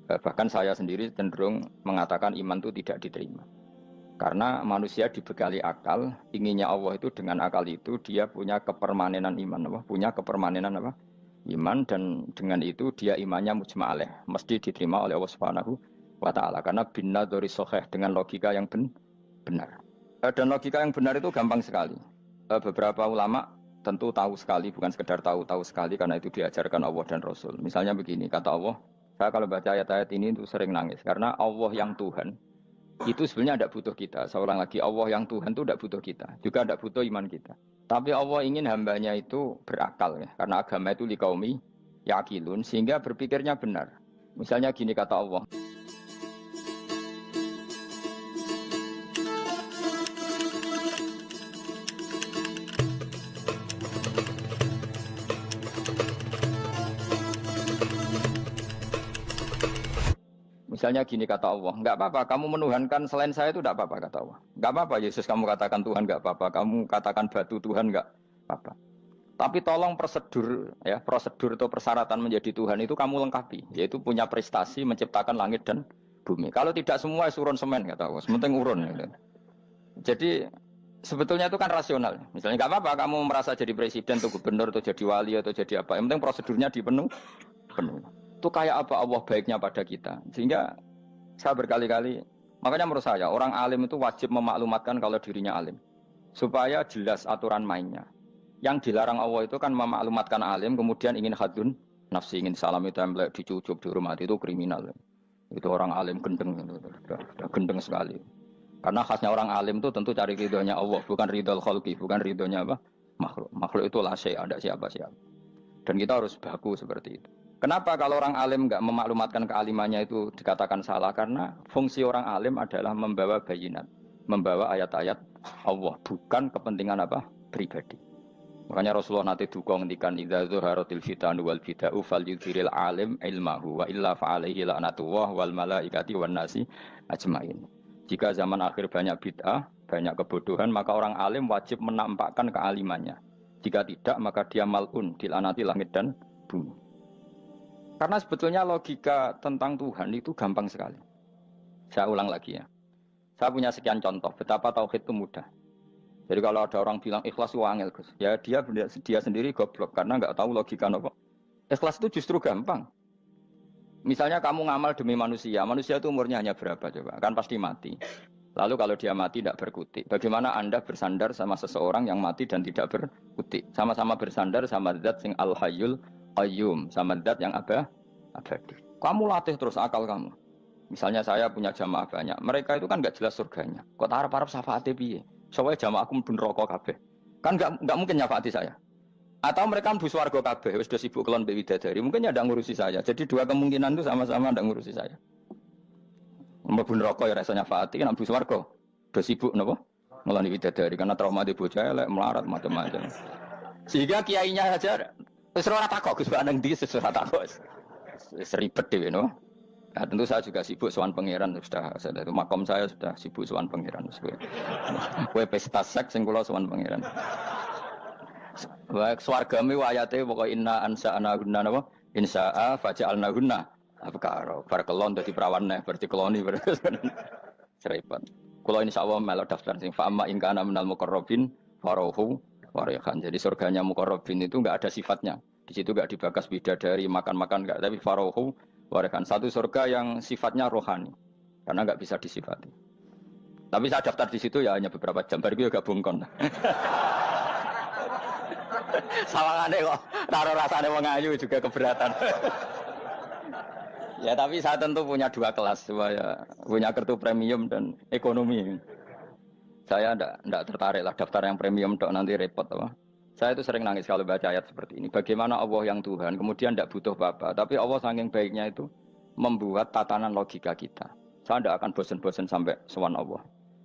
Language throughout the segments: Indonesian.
Bahkan saya sendiri cenderung mengatakan iman itu tidak diterima. Karena manusia dibekali akal, inginnya Allah itu dengan akal itu dia punya kepermanenan iman, apa? Punya kepermanenan apa? Iman, dan dengan itu dia imannya mujma'aleh, mesti diterima oleh Allah Subhanahu wa taala karena binna dari soheh dengan logika yang benar. Dan logika yang benar itu gampang sekali. Beberapa ulama tentu tahu sekali, bukan sekedar tahu sekali karena itu diajarkan Allah dan Rasul. Misalnya begini, kata Allah, saya kalau baca ayat-ayat ini itu sering nangis karena Allah yang Tuhan itu sebenarnya tidak butuh kita. Seorang lagi, Allah yang Tuhan itu tidak butuh kita, juga tidak butuh iman kita. Tapi Allah ingin hambanya itu berakal ya, karena agama itu liqaumi yaqilun, sehingga berpikirnya benar. Misalnya gini kata Allah. Misalnya gini kata Allah, enggak apa-apa, kamu menuhankan selain saya itu enggak apa-apa kata Allah. Enggak apa-apa Yesus kamu katakan Tuhan, enggak apa-apa, kamu katakan batu Tuhan, enggak apa-apa. Tapi tolong prosedur ya, prosedur atau persyaratan menjadi Tuhan itu kamu lengkapi, yaitu punya prestasi menciptakan langit dan bumi. Kalau tidak semua urun semen kata Allah, sementing urun gitu. Jadi sebetulnya itu kan rasional. Misalnya enggak apa-apa kamu merasa jadi presiden atau gubernur atau jadi wali atau jadi apa, yang penting prosedurnya dipenuhi. Itu kayak apa Allah baiknya pada kita. Sehingga saya berkali-kali, makanya menurut saya orang alim itu wajib memaklumatkan kalau dirinya alim, supaya jelas aturan mainnya. Yang dilarang Allah itu kan memaklumatkan alim kemudian ingin hadun nafsi, ingin salam itu template dicucuk dihormati, itu kriminal. Itu orang alim gendeng, sudah gendeng sekali. Karena khasnya orang alim itu tentu cari ridhonya Allah, bukan ridhol khalqi, bukan ridhonya apa? Makhluk. Makhluk itu la syai', ada siapa-siapa. Dan kita harus baku seperti itu. Kenapa kalau orang alim nggak memaklumatkan kealimannya itu dikatakan salah? Karena fungsi orang alim adalah membawa bayinat, membawa ayat-ayat Allah, bukan kepentingan apa? Pribadi. Makanya Rasulullah nanti duka ngendikan idza zuharatil fitanu wal bid'u falyudhiril alim ilmahu wa illa fa'alaihi la'natullah wal malaikati wan nasi ajmain. Jika zaman akhir banyak bid'ah, banyak kebodohan, maka orang alim wajib menampakkan kealimannya. Jika tidak, maka dia mal'un, dilaknati langit dan bumi. Karena sebetulnya logika tentang Tuhan itu gampang sekali. Saya ulang lagi ya. Saya punya sekian contoh betapa tauhid itu mudah. Jadi kalau ada orang bilang ikhlas itu angel, Gus, ya dia sendiri goblok karena nggak tahu logika apa. Ikhlas itu justru gampang. Misalnya kamu ngamal demi manusia, manusia itu umurnya hanya berapa coba? Kan pasti mati. Lalu kalau dia mati tidak berkutik, bagaimana Anda bersandar sama seseorang yang mati dan tidak berkutik? Sama-sama bersandar sama zat sing al-hayyul qayyum, sama zat yang abadi. Kamu latih terus akal kamu. Misalnya saya punya jamaah banyak, mereka itu kan nggak jelas surganya. Kok harap-harap syafaate piye? Soalnya jamaah aku mlebu neraka kabeh. Kan nggak mungkin nyafaati saya. Atau mereka mlebu swarga kabeh, wis do sibuk kelon mbek widadari. Mungkin ya ndak ngurusi saya. Jadi dua kemungkinan itu sama-sama ndak ngurusi saya. Mlebu neraka ya rasanya nyafaati, kan mlebu swarga. Do sibuk napa? Ngeloni widadari karena trauma di bocah elek, melarat macam-macam. Sehingga kiainya saja wis ora takok Gus nang ndi wis ora takok. Wis ribet dhewe no. Nah, tentu saya juga sibuk sowan pangeran sudah itu makom saya sudah sibuk sowan pangeran. Kowe pesta seks sing kula sowan pangeran. Wa swargame ayate pokoke inna ansa'ana gunna napa? Insa'a faja'alna gunna. Apa karo bar kelon dadi perawan neh berarti keloni serempet. Kula insyaallah melok daftar sing fa amma in kana minal muqarrabin farohu warihan. Jadi surganya muqarrabin itu enggak ada sifatnya. Di situ enggak dibakas bidadari, makan-makan enggak, tapi farohu warihan. Satu surga yang sifatnya rohani. Karena enggak bisa disifati. Tapi saya daftar di situ ya hanya beberapa jam, baru gue gabung kon. Sawangane kok taruh rasane wong ayu juga keberatan. Ya tapi saya tentu punya dua kelas, saya punya kartu premium dan ekonomi. Saya enggak tertarik lah daftar yang premium dok, nanti repot apa. Saya itu sering nangis kalau baca ayat seperti ini. Bagaimana Allah yang Tuhan kemudian tidak butuh apa-apa, tapi Allah saking baiknya itu membuat tatanan logika kita. Saya tidak akan bosan-bosan sampai sowan Allah.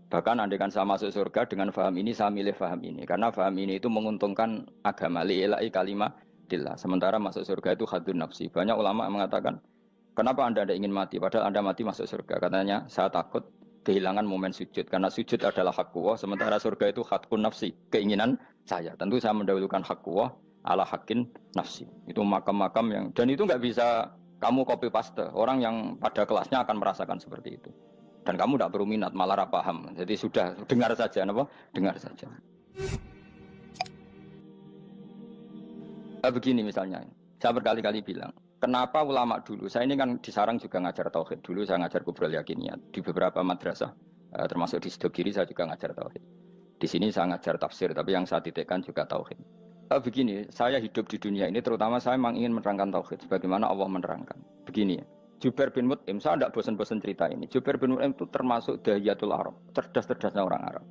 Bahkan andaikan saya masuk surga dengan faham ini, saya milih faham ini. Karena faham ini itu menguntungkan agama. Li'ilai kalimatillah. Sementara masuk surga itu hadun nafsi. Banyak ulama mengatakan, kenapa Anda tidak ingin mati? Padahal Anda mati masuk surga. Katanya, saya takut kehilangan momen sujud. Karena sujud adalah hak Allah. Sementara surga itu hakun nafsi. Keinginan saya. Tentu saya mendahulukan hak Allah ala hakin nafsi. Itu makam-makam yang... Dan itu nggak bisa Kamu copy paste. Orang yang pada kelasnya akan merasakan seperti itu. Dan kamu tidak perlu minat, malah paham. Jadi sudah dengar saja, apa? Dengar saja. Begini misalnya, saya berkali-kali bilang, kenapa ulama dulu, saya ini kan di Sarang juga ngajar tauhid, dulu saya ngajar kubrul yakiniyat, di beberapa madrasah, termasuk di Sidogiri saya juga ngajar tauhid. Di sini saya ngajar tafsir, tapi yang saya titikkan juga tauhid. Begini, saya hidup di dunia ini, terutama saya memang ingin menerangkan tauhid, sebagaimana Allah menerangkan. Begini ya, Jubair bin Mut'im, saya tidak bosan-bosan cerita ini, Jubair bin Mut'im itu termasuk dahiyatul Arab, cerdas-cerdasnya orang Arab.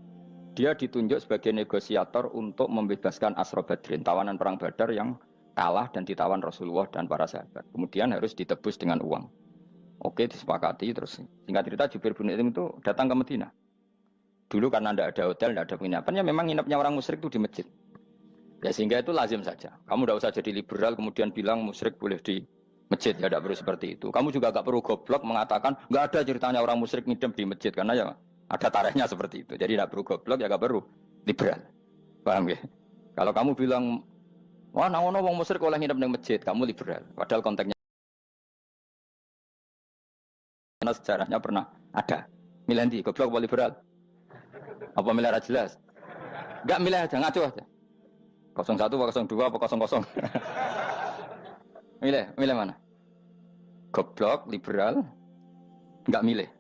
Dia ditunjuk sebagai negosiator untuk membebaskan Asra Badrin, tawanan perang Badar yang kalah dan ditawan Rasulullah dan para sahabat. Kemudian harus ditebus dengan uang. Oke, disepakati terus. Singkat cerita Jubair bin Mut'im itu datang ke Madinah. Dulu karena tidak ada hotel, tidak ada penginapan, ya memang nginepnya orang musyrik itu di masjid. Ya sehingga itu lazim saja. Kamu tidak usah jadi liberal kemudian bilang musyrik boleh di masjid, ya tidak perlu seperti itu. Kamu juga tidak perlu goblok mengatakan nggak ada ceritanya orang musyrik nginep di masjid karena ya ada tarehnya seperti itu. Jadi tidak perlu goblok, ya tidak perlu liberal. Paham ya? Kalau kamu bilang, wah nangono wong musyrik oleh nginep di masjid, kamu liberal. Padahal konteksnya karena sejarahnya pernah ada. Milih di goblok apa liberal? Apa milih jelas? Enggak milih aja, ngaco aja. 01 apa 02 apa 00. Milih mana? Goblok, liberal, enggak milih.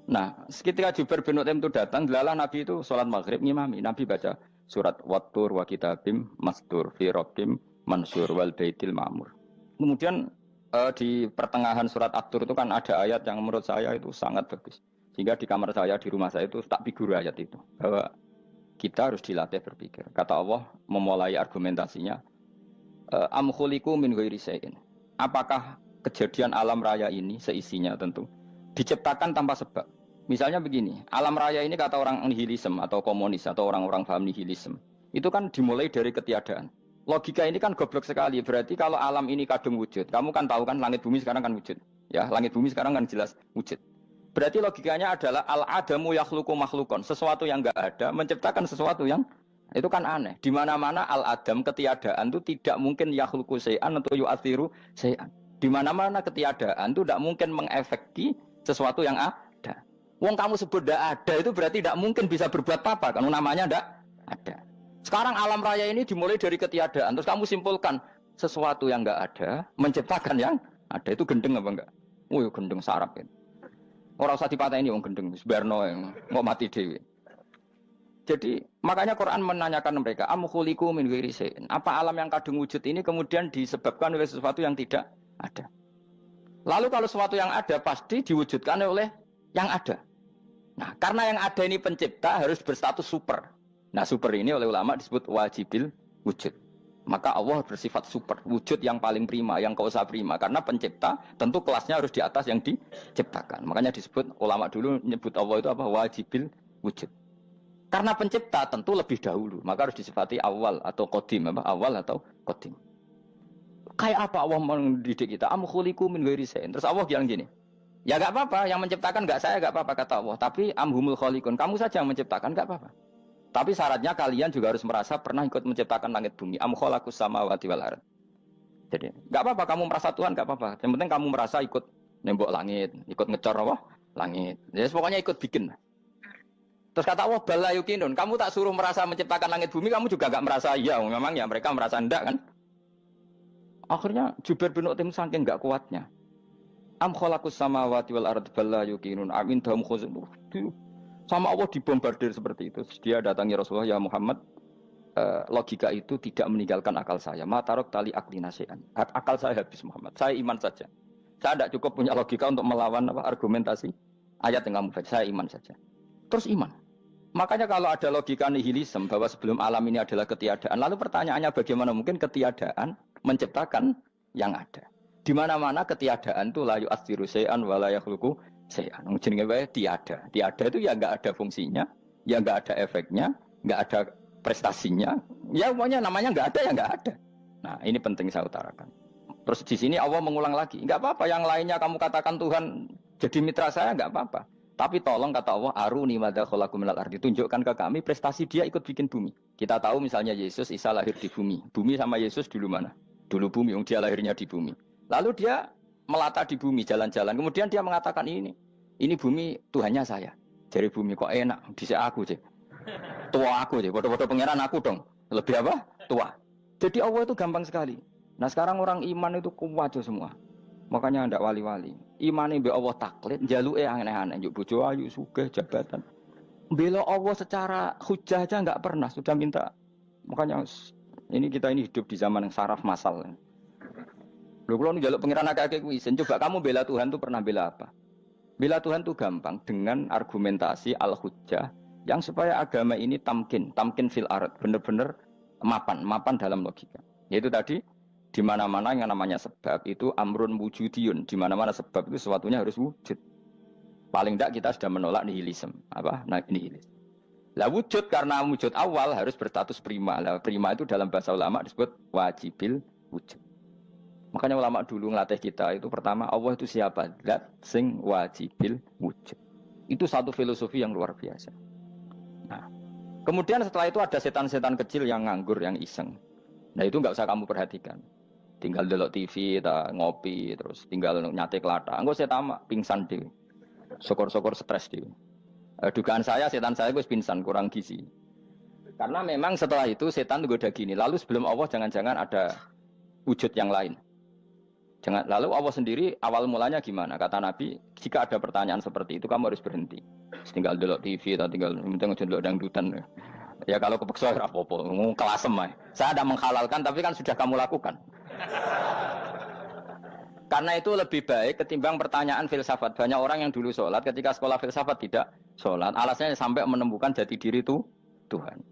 Nah, ketika Jubair bin Mut'im itu datang, delalah Nabi itu sholat maghrib ngimami. Nabi baca surat Wattur wa kitabim mastur fi rabbim mansur wal baitil ma'mur. Kemudian di pertengahan surat At-Tur itu kan ada ayat yang menurut saya itu sangat bagus. Sehingga di kamar saya, di rumah saya itu tak figur ayat itu. Bahwa kita harus dilatih berpikir. Kata Allah memulai argumentasinya, am khuliqu min ghairi syai'in. Apakah kejadian alam raya ini seisinya tentu diciptakan tanpa sebab. Misalnya begini, alam raya ini kata orang nihilisme atau komunis atau orang-orang paham nihilisme, itu kan dimulai dari ketiadaan. Logika ini kan goblok sekali. Berarti kalau alam ini kadung wujud, kamu kan tahu kan langit bumi sekarang kan wujud. Ya, langit bumi sekarang kan jelas wujud. Berarti logikanya adalah al-adamu yakhluqu makhlukon, sesuatu yang enggak ada menciptakan sesuatu yang itu kan aneh. Di mana-mana al-adam ketiadaan itu tidak mungkin yakhluqu syai'an atau yu'athiru syai'an. Di mana-mana ketiadaan itu tidak mungkin mengefeki sesuatu yang ada. Wong kamu sebut tidak ada itu berarti tidak mungkin bisa berbuat apa-apa karena namanya tidak ada. Sekarang alam raya ini dimulai dari ketiadaan. Terus kamu simpulkan sesuatu yang enggak ada menciptakan yang ada, itu gendeng apa enggak? Oh, gendeng sarap itu. Orang usah dipatahin wong gendeng, sebarno yang mau mati dewi. Jadi makanya Quran menanyakan mereka, am khuliqu min ghairi syai'in. Apa alam yang kadung wujud ini kemudian disebabkan oleh sesuatu yang tidak ada? Lalu kalau sesuatu yang ada pasti diwujudkan oleh yang ada. Nah, karena yang ada ini pencipta harus berstatus super. Nah, super ini oleh ulama disebut wajibil wujud. Maka Allah bersifat super, wujud yang paling prima, yang kausa prima. Karena pencipta tentu kelasnya harus di atas yang diciptakan. Makanya disebut, ulama dulu menyebut Allah itu apa? Wajibil wujud. Karena pencipta tentu lebih dahulu. Maka harus disifati awal atau qadim. Awal atau qadim. Kayak apa Allah mendidik kita? Am khuliqu min ghairi syai'in. Terus Allah bilang gini, ya gak apa-apa, yang menciptakan gak saya, gak apa-apa kata Allah. Tapi amhumul khaliqun, kamu saja yang menciptakan, gak apa-apa. Tapi syaratnya kalian juga harus merasa pernah ikut menciptakan langit bumi. Am khalaqus samawati wal ardh. Jadi, enggak apa-apa kamu merasa Tuhan, enggak apa-apa. Yang penting kamu merasa ikut nembok langit, ikut ngecor apa? Langit. Jadi pokoknya ikut bikin. Terus kata Allah, bala yukinun, kamu tak suruh merasa menciptakan langit bumi, kamu juga enggak merasa iya. Memang ya mereka merasa enggak kan? Akhirnya Jubair bin Mut'im saking enggak kuatnya. Am khalaqus samawati wal ardh bala yukinun amin dahum khuzun. Sama Allah dibombardir seperti itu. Dia datangi Rasulullah, ya Muhammad, logika itu tidak meninggalkan akal saya. Matarok tali akli nasian. Akal saya habis Muhammad. Saya iman saja. Saya tidak cukup punya logika untuk melawan argumentasi ayat yang kamu baca. Saya iman saja. Terus iman. Makanya kalau ada logika nihilisme bahwa sebelum alam ini adalah ketiadaan, lalu pertanyaannya bagaimana mungkin ketiadaan menciptakan yang ada? Di mana-mana ketiadaan itu la yu'atsiru syai'an wa la yakhluqu syai'an. Jenenge wae tiada. Tiada itu ya enggak ada fungsinya, ya enggak ada efeknya, enggak ada prestasinya. Ya pokoknya namanya enggak ada ya enggak ada. Nah, ini penting saya utarakan. Terus di sini Allah mengulang lagi, enggak apa-apa yang lainnya kamu katakan Tuhan jadi mitra saya enggak apa-apa. Tapi tolong kata Allah, aruni madza khalaqu minal ardi, tunjukkan ke kami prestasi dia ikut bikin bumi. Kita tahu misalnya Yesus, Isa lahir di bumi. Bumi sama Yesus dulu mana? Dulu bumi, dia lahirnya di bumi. Lalu dia melata di bumi, jalan-jalan. Kemudian dia mengatakan ini bumi Tuhannya saya. Jadi bumi kok enak, dhisik aku sih. Tua aku sih, bodoh-bodoh pangeran aku dong. Lebih apa? Tua. Jadi Allah itu gampang sekali. Nah sekarang orang iman itu kuat semua. Makanya ndak wali-wali. Imane mbek Allah taklid, njaluke aneh-aneh, njuk bojo ayu, sugih, jabatan. Bela Allah secara hujah aja enggak pernah, sudah minta. Makanya kita hidup di zaman yang saraf masal. Lho kula njaluk pangeran akeh-akeh kuwi, coba kamu bela Tuhan tuh pernah bela apa? Bela Tuhan tuh gampang dengan argumentasi al-hujjah yang supaya agama ini tamkin fil ard, benar-benar mapan dalam logika. Yaitu tadi di mana-mana yang namanya sebab itu amrun wujudiyun, di mana-mana sebab itu sesuatunya harus wujud. Paling tidak kita sudah menolak nihilisme. Apa? Nah, nihilis. Lah wujud karena wujud awal harus berstatus prima. Lah prima itu dalam bahasa ulama disebut wajibil wujud. Makanya ulama dulu ngelatih kita itu pertama Allah itu siapa? Zat sing wajibil wujud. Itu satu filosofi yang luar biasa. Nah, kemudian setelah itu ada setan-setan kecil yang nganggur, yang iseng. Nah itu nggak usah kamu perhatikan. Tinggal delok TV, ngopi, terus tinggal nyate kelata. Enggak saya tamak, pingsan deh. Sokor-sokor stres deh. Dugaan saya setan saya gue pingsan, kurang gizi. Karena memang setelah itu setan itu udah gini. Lalu sebelum Allah jangan-jangan ada wujud yang lain. Lalu Allah sendiri awal mulanya gimana? Kata Nabi, jika ada pertanyaan seperti itu kamu harus berhenti. Tinggal delok TV atau tinggal delok dangdutan. Ya kalau kepeksa apa-apa, kelasem ae. Saya ada menghalalkan tapi kan sudah kamu lakukan. Karena itu lebih baik ketimbang pertanyaan filsafat. Banyak orang yang dulu sholat ketika sekolah filsafat tidak sholat. Alasannya sampai menemukan jati diri itu Tuhan.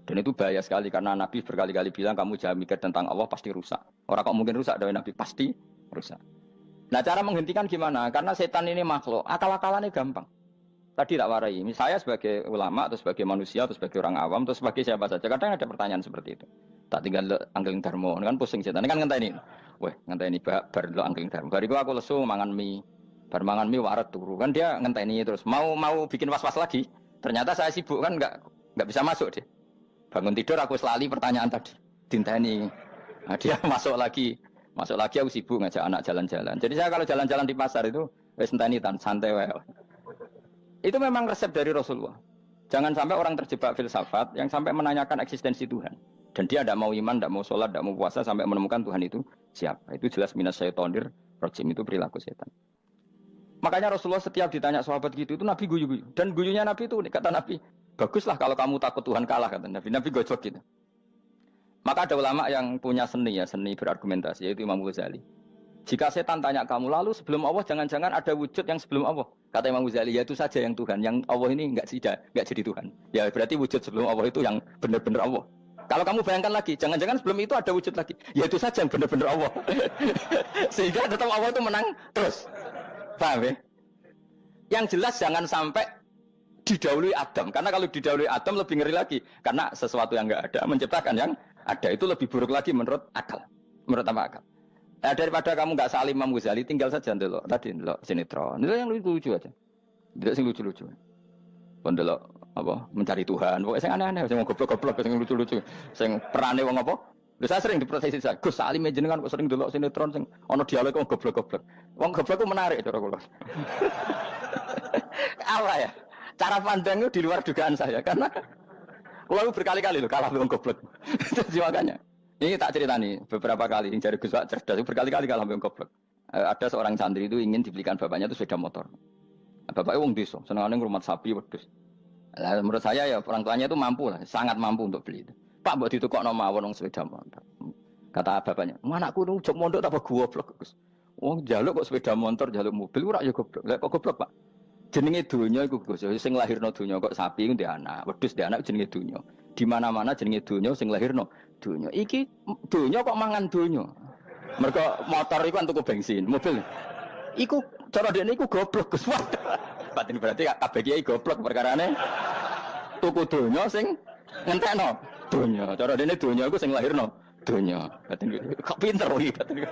Dan itu bahaya sekali karena Nabi berkali-kali bilang kamu jangan mikir tentang Allah pasti rusak. Orang kok mungkin rusak dari Nabi pasti rusak. Nah cara menghentikan gimana? Karena setan ini makhluk, akal-akalannya gampang. Tadi tak warai, saya sebagai ulama, atau sebagai manusia, atau sebagai orang awam, atau sebagai siapa saja. Kadang ada pertanyaan seperti itu. Tak tinggal anggeling dharma, kan pusing setan. Ini kan ngenteni. Weh, ngenteni bar lo anggeling dharma. Bariku aku lesu mangan mie. Bar mangan mie waret turu. Kan dia ngenteni terus. Mau bikin was-was lagi. Ternyata saya sibuk kan enggak bisa masuk dia. Bangun tidur aku selali pertanyaan tadi. Dinteni. Nah, dia masuk lagi aku sibuk ngajak anak jalan-jalan. Jadi saya kalau jalan-jalan di pasar itu wis enteni tan santai wae. Itu memang resep dari Rasulullah. Jangan sampai orang terjebak filsafat yang sampai menanyakan eksistensi Tuhan. Dan dia tidak mau iman, tidak mau sholat, tidak mau puasa sampai menemukan Tuhan itu siapa. Itu jelas minas syaitonir rajim, itu perilaku setan. Makanya Rasulullah setiap ditanya sahabat gitu itu Nabi guyu-guyu. Dan guyunya Nabi itu kata Nabi, baguslah kalau kamu takut Tuhan kalah kata Nabi. Nabi gojok gitu. Maka ada ulama yang punya seni berargumentasi yaitu Imam Ghazali. Jika setan tanya kamu lalu sebelum Allah jangan-jangan ada wujud yang sebelum Allah. Kata Imam Ghazali, ya itu saja yang Tuhan. Yang Allah ini enggak jadi Tuhan. Ya berarti wujud sebelum Allah itu yang benar-benar Allah. Kalau kamu bayangkan lagi, jangan-jangan sebelum itu ada wujud lagi. Ya itu saja yang benar-benar Allah. Sehingga tetap Allah itu menang terus. Paham ya? Yang jelas jangan sampai didahului Adam. Karena kalau didahului Adam lebih ngeri lagi. Karena sesuatu yang enggak ada menciptakan yang ada. Itu lebih buruk lagi menurut akal. Menurut apa akal? Daripada kamu nggak salim Imam Ghazali, tinggal saja ndelok. Tadi ndelok sinetron. Itu yang lucu aja. Ndelok sing lucu-lucu. Ndelok apa? Mencari Tuhan. Pokoknya sing aneh-aneh, sing goblok-goblok, sing lucu-lucu, sing perane wong apa? Lha saya sering diprotes saya. Gus Salim jenengan kok sering ndelok sinetron sing ana dialog wong goblok-goblok. Wong goblok ku menarik cara kula. Apa ya? Cara pandang itu di luar dugaan saya karena kula berkali-kali lho kalah wong goblok. Jadi makanya ini tak cerita nih, beberapa kali yang jari Gus Wak cerdas, berkali-kali kalah sampai goblok. Ada seorang santri itu ingin dibelikan bapaknya itu sepeda motor. Bapaknya wong desa, senengane ngrumat sapi wedhus. Lah menurut saya ya orang tuanya itu mampu lah, sangat mampu untuk beli itu. Pak mbok ditukokno mawon wong sepeda motor. Kata bapaknya, "Anakku nu jok mondok tak goblok, Gus." Wong njaluk kok sepeda motor, njaluk mobil ora ya goblok. Lah kok goblok, Pak? Jenenge donya iku Gus, sing lahirno donya kok sapi ku ndek anak, wedhus ndek anak jenenge donya. Di mana-mana jenenge donya sing lahirno donya. Iki donya kok mangan donya. Mergo motor iku kan tuku bensin, mobil. Iku cara dekne iku goblok Gus. Batin berarti kabeh kiai goblok perkarane tuku donya sing ngentekno donya. Cara dekne donya iku sing lahirno donya. Batin kok pinter iki batin.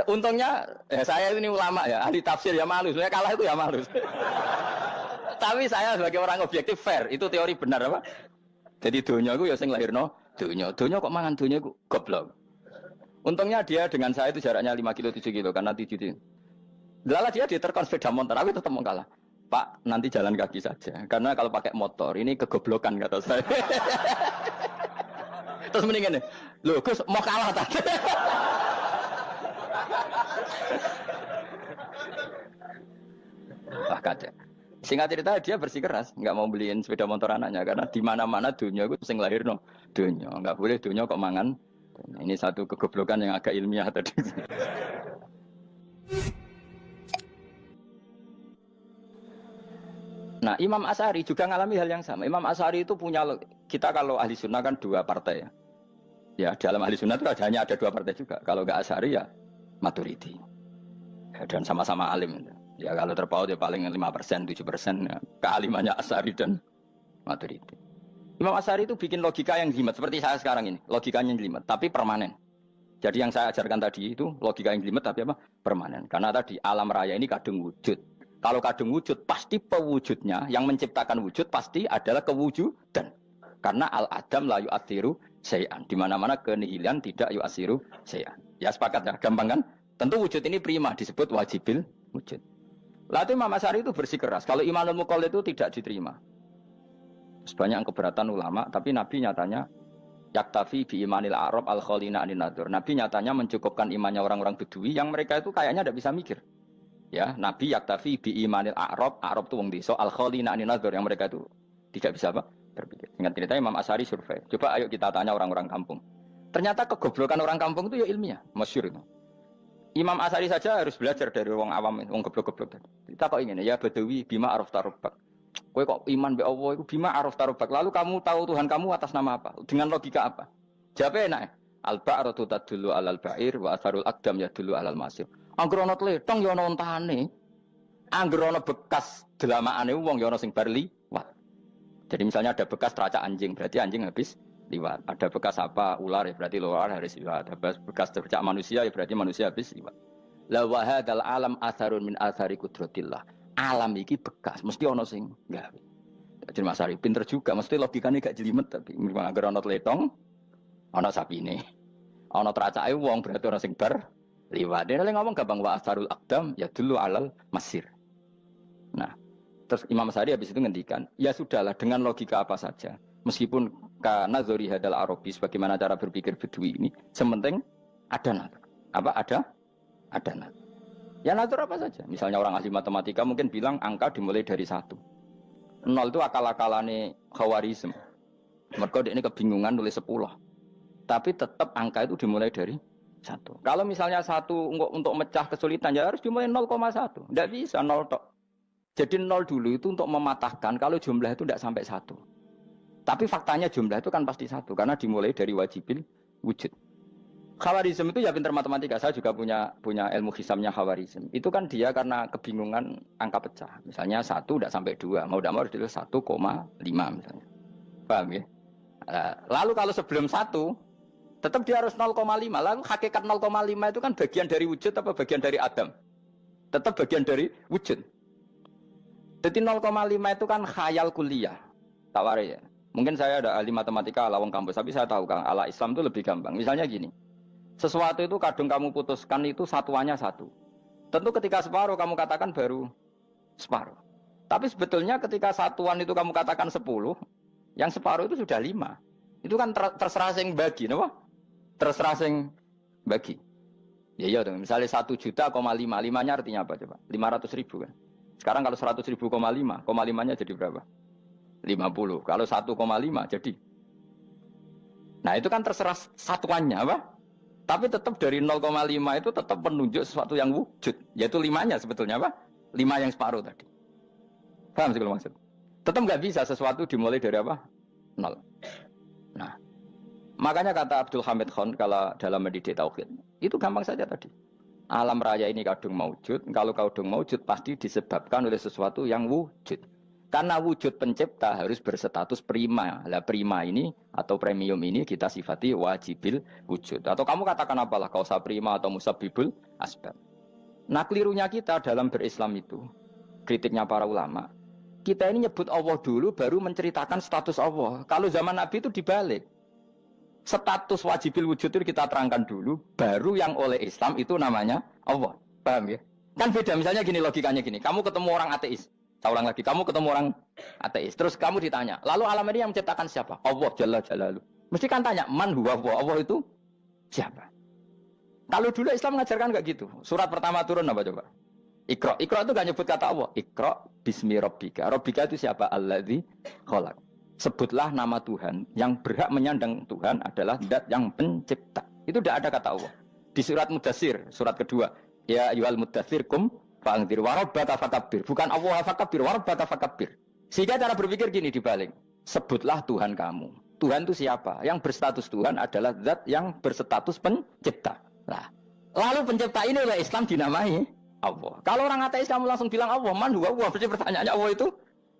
Untungnya saya ini ulama ya, ahli tafsir ya malu. Saya kalah itu ya malu. Tapi saya sebagai orang objektif fair, itu teori benar apa? Jadi donya itu ya sing lahirno donya. Donya kok mangan donya iku goblok. Untungnya dia dengan saya itu jaraknya 5 kilo 7 kilo karena 7 kilo. Lala dia diterkon sepeda motor, aku tetap mau kalah. Pak, nanti jalan kaki saja. Karena kalau pakai motor ini kegoblokan kata saya. Terus mendingan nih, loh Gus mau kalah tadi. Wah kacau. Singkat cerita dia bersikeras, nggak mau beliin sepeda motor anaknya karena di mana-mana dunia itu sing lahir no dunia, nggak boleh dunia kok mangan. Ini satu kegoblokan yang agak ilmiah tadi. Nah, Imam Asy'ari juga ngalami hal yang sama. Imam Asy'ari itu punya, kita kalau ahli sunnah kan dua partai ya. Ya dalam ahli sunnah itu hanya ada dua partai juga. Kalau nggak Asy'ari ya Maturidi. Ya, dan sama-sama alim. Ya kalau terpaut ya paling 5%, 7% ya. Kealimannya Asy'ari dan Maturidi. Imam Asy'ari itu bikin logika yang jelimet seperti saya sekarang ini. Logikanya yang jelimet, tapi permanen. Jadi yang saya ajarkan tadi itu logika yang jelimet tapi apa? Permanen. Karena tadi alam raya ini kadung wujud. Kalau kadung wujud pasti pewujudnya yang menciptakan wujud pasti adalah kewujudan. Karena al-adam la yu'athiru syai'an. Di mana-mana kenihilan tidak yu'athiru syai'an. Ya sepakat ya, gampang kan? Tentu wujud ini prima disebut wajibil wujud. Lalu Imam Asy'ari itu bersikeras. Kalau imanul muqallid itu tidak diterima. Sebanyak keberatan ulama, tapi Nabi nyatanya yaktafi bi imanil Arab al-khalina anin nadur. Nabi nyatanya mencukupkan imannya orang-orang Bedui yang mereka itu kayaknya tidak bisa mikir. Ya, Nabi yaktafi bi imanil Arab itu wong desa al-khalina anin nadur yang mereka itu tidak bisa apa? Berpikir. Ingat cerita Imam Asy'ari survei. Coba ayo kita tanya orang-orang kampung. Ternyata kegoblokan orang kampung itu ya ilmiah, masyhur itu. Imam Asy'ari saja harus belajar dari wong awam, wong goblok-goblok tadi. Kita kok ingin ya Badawi bima araf tarubak. Kowe kok iman be Allah itu bima araf tarubak. Lalu kamu tahu Tuhan kamu atas nama apa? Dengan logika apa? Jawabnya enak. Al-ba'ratu tadullu 'alal ba'ir wa atharul aqdam yadullu 'alal masir. Angger ana tletong ya ana ontane. Angger ana bekas delamaane wong ya ana sing bar liwat. Jadi misalnya ada bekas teracak anjing, berarti anjing habis liwat. Ada bekas apa ular ya berarti ular harus liwat. Ada bekas tercak manusia ya berarti manusia habis liwat. La wa hadzal alam atharun min athari qudratillah. Alam iki bekas mesti ana sing gawe. Jadi Mas Ari pinter juga, mesti logikane gak jelimet tapi memang agar ana tletong ana sapine. Ana teracake wong berarti ana sing bar liwat. Dia ngomong gampang wa atharul aqdam ya dulu alal masir. Nah, terus Imam Asy'ari habis itu ngendikan, ya sudahlah dengan logika apa saja. Meskipun karena zori hadal Arabi sebagaimana cara berpikir Bedui ini, sementing ada natur. Apa ada? Ada natur. Ya natur apa saja. Misalnya orang ahli matematika mungkin bilang angka dimulai dari 1. 0 itu akal-akalane Khawarizm. Mereka ini kebingungan nulis 10. Tapi tetap angka itu dimulai dari 1. Kalau misalnya 1 untuk mecah kesulitan ya harus dimulai 0,1. Tidak bisa 0 tok. Jadi 0 dulu itu untuk mematahkan kalau jumlah itu tidak sampai 1. Tapi faktanya jumlah itu kan pasti 1 karena dimulai dari wajibil wujud. Khawarizm itu ya pintar matematika. Saya juga punya ilmu hisamnya Khawarizm. Itu kan dia karena kebingungan angka pecah. Misalnya 1 tidak sampai 2. Mau tidak mau harus ditulis 1,5 misalnya. Paham ya? Lalu kalau sebelum 1 tetap dia harus 0,5. Lalu hakikat 0,5 itu kan bagian dari wujud apa bagian dari Adam? Tetap bagian dari wujud. Jadi 0,5 itu kan khayal kuliah. Tawari ya. Mungkin saya ada ahli matematika ala wong kampus, tapi saya tahu Kang, ala Islam itu lebih gampang. Misalnya gini. Sesuatu itu kadung kamu putuskan itu satuannya 1. Tentu ketika separuh kamu katakan baru separuh. Tapi sebetulnya ketika satuan itu kamu katakan 10, yang separuh itu sudah 5. Itu kan terserah sing bagi, no? Terserah sing bagi. Ya iya dong, misalnya 1 juta, 5, 5-nya artinya apa coba? 500 ribu kan? Sekarang kalau 100 ribu, 5-nya jadi berapa? 50. Kalau 1,5 jadi. Nah itu kan terserah satuannya apa? Tapi tetap dari 0,5 itu tetap menunjuk sesuatu yang wujud. Yaitu 5-nya sebetulnya apa? 5 yang separuh tadi. Paham sih kalau maksud? Tetap nggak bisa sesuatu dimulai dari apa? 0. Nah, makanya kata Abdul Hamid Khan kalau dalam mendidik tauhid, itu gampang saja tadi. Alam raya ini kadung maujud, kalau kadung maujud pasti disebabkan oleh sesuatu yang wujud. Karena wujud pencipta harus berstatus prima. Lah prima ini atau premium ini kita sifati wajibil wujud. Atau kamu katakan apalah kausa prima atau musabibul asbab. Nah kelirunya kita dalam berislam itu, kritiknya para ulama, kita ini nyebut Allah dulu baru menceritakan status Allah. Kalau zaman Nabi itu dibalik. Status wajibil wujud itu kita terangkan dulu, baru yang oleh Islam itu namanya Allah. Paham ya? Kan beda, misalnya gini logikanya gini, kamu ketemu orang ateis, saya ulang lagi, kamu ketemu orang ateis, terus kamu ditanya, lalu alam ini yang menciptakan siapa? Allah Jalla Jalaluh. Mesti kan tanya, man huwa Allah, Allah itu siapa? Kalau dulu Islam mengajarkan enggak gitu. Surat pertama turun apa coba? Iqra. Iqra itu enggak nyebut kata Allah. Iqra bismi rabbika. Rabbika itu siapa? Alladzi khalaq. Sebutlah nama Tuhan. Yang berhak menyandang Tuhan adalah zat yang pencipta. Itu tidak ada kata Allah. Di surat Mudatsir, surat kedua. Ya ayyuhal mudatsir kum fa'anzir wa rabbaka fakabbir. Bukan Allah fakabbir, wa rabbaka fakabbir. Sehingga cara berpikir gini dibalik. Sebutlah Tuhan kamu. Tuhan itu siapa? Yang berstatus Tuhan adalah zat yang berstatus pencipta. Nah, lalu pencipta ini oleh Islam dinamai Allah. Kalau orang ateis kamu langsung bilang Allah, man huwa Allah. Berarti pertanyaannya Allah itu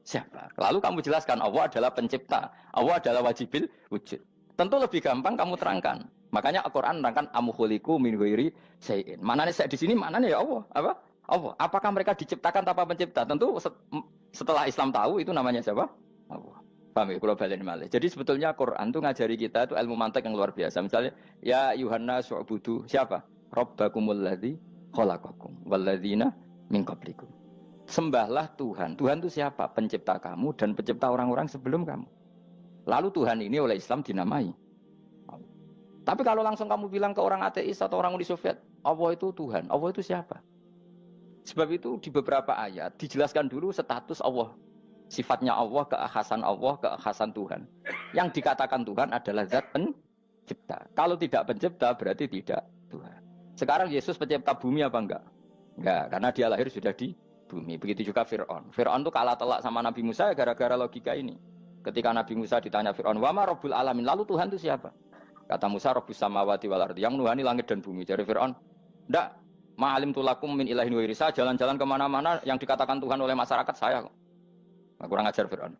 siapa? Lalu kamu jelaskan Allah adalah pencipta, Allah adalah wajibil wujud. Tentu lebih gampang kamu terangkan. Makanya Al-Qur'an menerangkan amkhuliqu min ghairi syai'in. Manane saya di sini manane ya Allah. Apa? Allah. Apakah mereka diciptakan tanpa pencipta? Tentu setelah Islam tahu itu namanya siapa? Allah. Paham ya? Kalau balen malih. Jadi sebetulnya Quran itu ngajari kita itu ilmu mantik yang luar biasa. Misalnya ya Yuhanna su'budu siapa? Rabbakumul ladzi khalaqakum walladzina min qablikum. Sembahlah Tuhan. Tuhan itu siapa? Pencipta kamu dan pencipta orang-orang sebelum kamu. Lalu Tuhan ini oleh Islam dinamai. Tapi kalau langsung kamu bilang ke orang ateis atau orang Uni Soviet, Allah itu Tuhan. Allah itu siapa? Sebab itu di beberapa ayat dijelaskan dulu status Allah. Sifatnya Allah, keakhasan Allah, keakhasan Tuhan. Yang dikatakan Tuhan adalah zat pencipta. Kalau tidak pencipta berarti tidak Tuhan. Sekarang Yesus pencipta bumi apa enggak? Enggak, karena dia lahir sudah di bumi. Begitu juga Fir'aun. Fir'aun itu kalah telak sama Nabi Musa gara-gara logika ini. Ketika Nabi Musa ditanya Fir'aun, wa ma rabbul alamin? Lalu Tuhan itu siapa? Kata Musa, rabbus samawati wal ardi, yang menuhani langit dan bumi. Jadi Fir'aun, enggak, ma'alim tulakum min ilahin wa irisa, jalan-jalan kemana-mana yang dikatakan Tuhan oleh masyarakat saya kok. Nah, kurang ajar Fir'aun.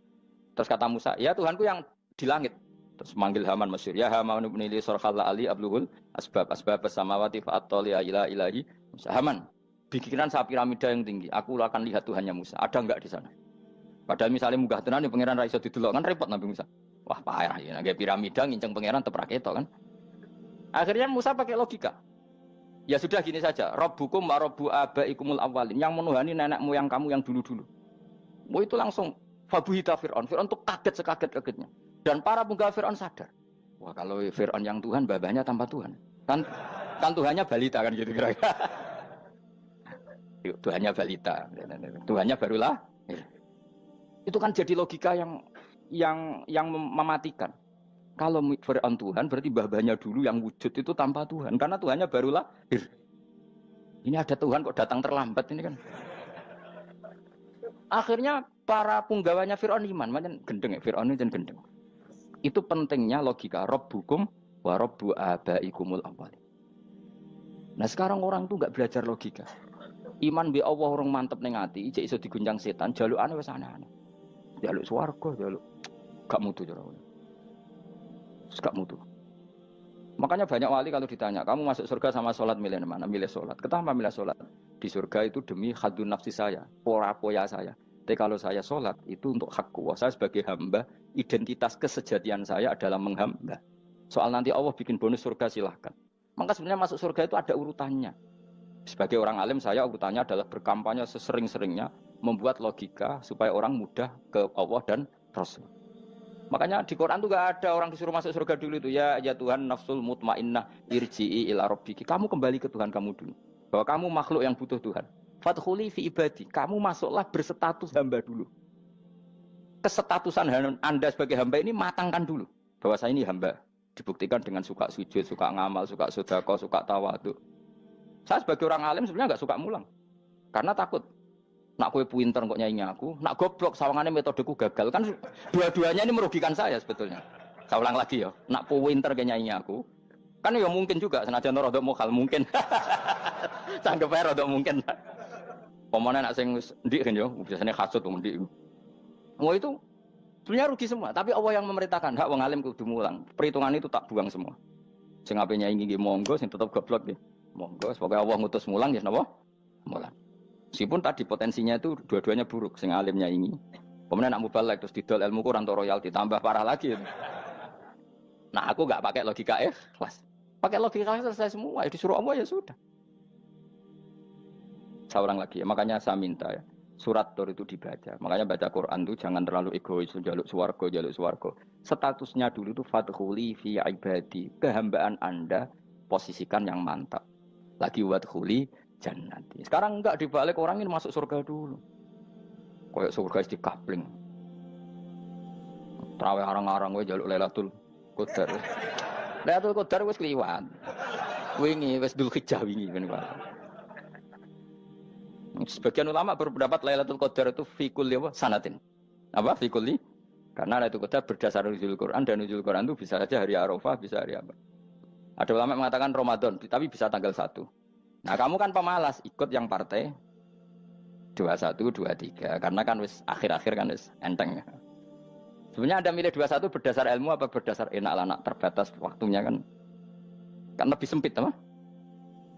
Terus kata Musa, ya Tuhanku yang di langit. Terus manggil Haman Mesir, ya Haman ibn Ili sorkhalla ali abluhul asbab samawati fa'attoli ila ilahi Musa. Haman, bikinan saya piramida yang tinggi, aku akan lihat Tuhannya Musa. Ada enggak di sana? Padahal misalnya munggah tenan pangeran ra iso didelok kan repot Nabi Musa. Wah payah ya, nggak piramida nginceng pangeran teprak itu kan. Akhirnya Musa pakai logika. Ya sudah gini saja, Rabbukum wa rabbu abaikumul awwalin, yang menuhani nenek moyang kamu yang dulu-dulu. Mau itu langsung fabuhita Fir'aun. Fir'aun tuh kaget sekaget-kagetnya. Dan para penggawa Fir'aun sadar. Wah kalau Fir'aun yang Tuhan, babanya tanpa Tuhan. Kan Tuhannya balita kan gitu kira-kira. Tuhannya balita. Tuhannya barulah. Itu kan jadi logika yang mematikan. Kalau Fir'aun Tuhan berarti babanya dulu yang wujud itu tanpa Tuhan. Karena Tuhannya baru lahir. Ini ada Tuhan kok datang terlambat ini kan. Akhirnya para penggawanya Fir'aun iman. Macam gendeng ya, Fir'aun itu gendeng. Itu pentingnya logika. Rabbukum wa rabbu abaikumul awwalin. Nah sekarang orang tuh nggak belajar logika. Iman bi Allah orang mantep ning ati, cek iso diguncang setan, jalukane wis aneh-aneh. Jaluk swarga, jaluk gak mutu cara. Gak mutu. Makanya banyak wali kalau ditanya, kamu masuk surga sama sholat milih mana? Milih sholat. Kenapa milih sholat? Di surga itu demi khadun nafsi saya, pora-poya saya. Tapi kalau saya sholat itu untuk hakku. Saya sebagai hamba, identitas kesejatian saya adalah menghamba. Soal nanti Allah bikin bonus surga silahkan. Maka sebenarnya masuk surga itu ada urutannya. Sebagai orang alim saya urutannya adalah berkampanye sesering-seringnya, membuat logika supaya orang mudah ke Allah dan Rasul. Makanya di Quran tuh gak ada orang disuruh masuk surga dulu itu ya Tuhan nafsul mutmainnah irji'i ila rabbiki. Kamu kembali ke Tuhan kamu dulu. Bahwa kamu makhluk yang butuh Tuhan. Fadkhuli fi ibadi. Kamu masuklah berstatus hamba dulu. Kesetatusan Anda sebagai hamba ini matangkan dulu. Bahwa saya ini hamba. Dibuktikan dengan suka sujud, suka ngamal, suka sedekah, suka tawadhu. Saya sebagai orang alim sebenarnya gak suka mulang. Karena takut. Nak kue pinter kok nyanyi aku, nak goblok sawangannya metodeku gagal kan dua-duanya ini merugikan saya sebetulnya. Saya ulang lagi ya, nak pinter kayak nyanyi aku, kan ya mungkin juga senajan rodok mokal mungkin, sanggup aja rodok mungkin. Pemenang nak sing ndik kan yo, biasanya hasut ndik. Mau itu sebenarnya rugi semua, tapi Allah yang memerintahkan hak wong alim kudu mulang. Perhitungan itu tak buang semua. Sing ape nyanyi nggih monggo, sing tetep goblok nggih monggo. Semoga Allah ngutus mulang ya napa? Mulang. Meskipun tadi potensinya itu dua-duanya buruk, sing alimnya ini. Kemudian nak mubalek terus didol ilmu kurang royalti tambah parah lagi. Nah, aku nggak pakai logika ikhlas. Pakai logika selesai semua. Disuruh Allah ya sudah. Seorang lagi ya. Makanya saya minta ya. Surat Tur itu dibaca. Makanya baca Quran itu jangan terlalu egois, jaluk swarga. Statusnya dulu itu fadkhuli fi ibadi. Kehambaan Anda posisikan yang mantap. Lagi wadkhuli jannati. Sekarang enggak dibalik orang ini masuk surga dulu. Kayak surga di kapling. Terawih arang-arang gue jaluk Lailatul Qadar. Lailatul Qadar wis kliwat. Wingi wis Dzulhijjah wingi ben. Sebagian ulama berpendapat Lailatul Qadar itu fikul sanatin. Apa fikuli? Karena Lailatul Qadar berdasar nuzul Quran dan nuzul Quran itu bisa saja hari Arafah, bisa hari apa. Ada ulama yang mengatakan Ramadan, tapi bisa tanggal 1. Nah, kamu kan pemalas, ikut yang partai 21, 23. Karena kan wis akhir-akhir kan wis enteng. Sebenarnya Anda milih 21 berdasar ilmu apa berdasar enak anak terbatas waktunya kan? Kan lebih sempit, apa?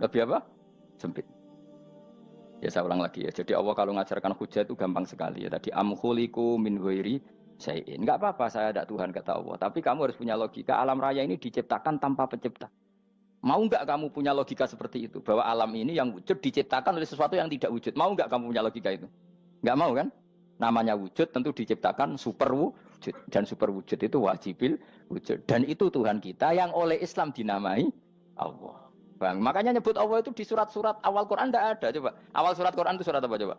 Lebih apa? Sempit. Ya saya ulang lagi ya. Jadi Allah kalau mengajarkan hujah itu gampang sekali ya. Tadi amkhuliku min ghairi syai'in. Enggak apa-apa saya ada Tuhan kata Allah. Tapi kamu harus punya logika. Alam raya ini diciptakan tanpa pencipta. Mau enggak kamu punya logika seperti itu? Bahwa alam ini yang wujud diciptakan oleh sesuatu yang tidak wujud. Mau enggak kamu punya logika itu? Enggak mau kan? Namanya wujud tentu diciptakan super wujud. Dan super wujud itu wajibil wujud. Dan itu Tuhan kita yang oleh Islam dinamai Allah. Bang, makanya nyebut Allah itu di surat-surat awal Quran tidak ada. Coba, awal surat Quran itu surat apa coba?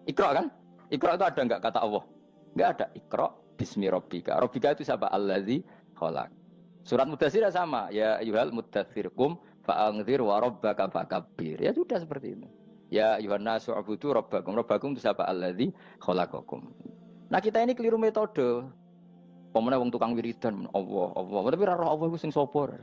Iqra kan? Iqra itu ada enggak kata Allah? Enggak ada. Iqra bismi rabbika. Rabbika itu siapa? Allazi khalaq. Surat Mudatsir sama. Ya ayyuhal mudatsir qum fa'anzir wa rabbaka fakabbir. Ya sudah seperti itu. Ya ayyuhan nasu ubudu rabbakum. Rabbakum itu siapa? Allazi khalaqakum. Nah, kita ini keliru metode. Pemene wong tukang wiridan Allah. Tapi ora roh Allah ku sing sapa?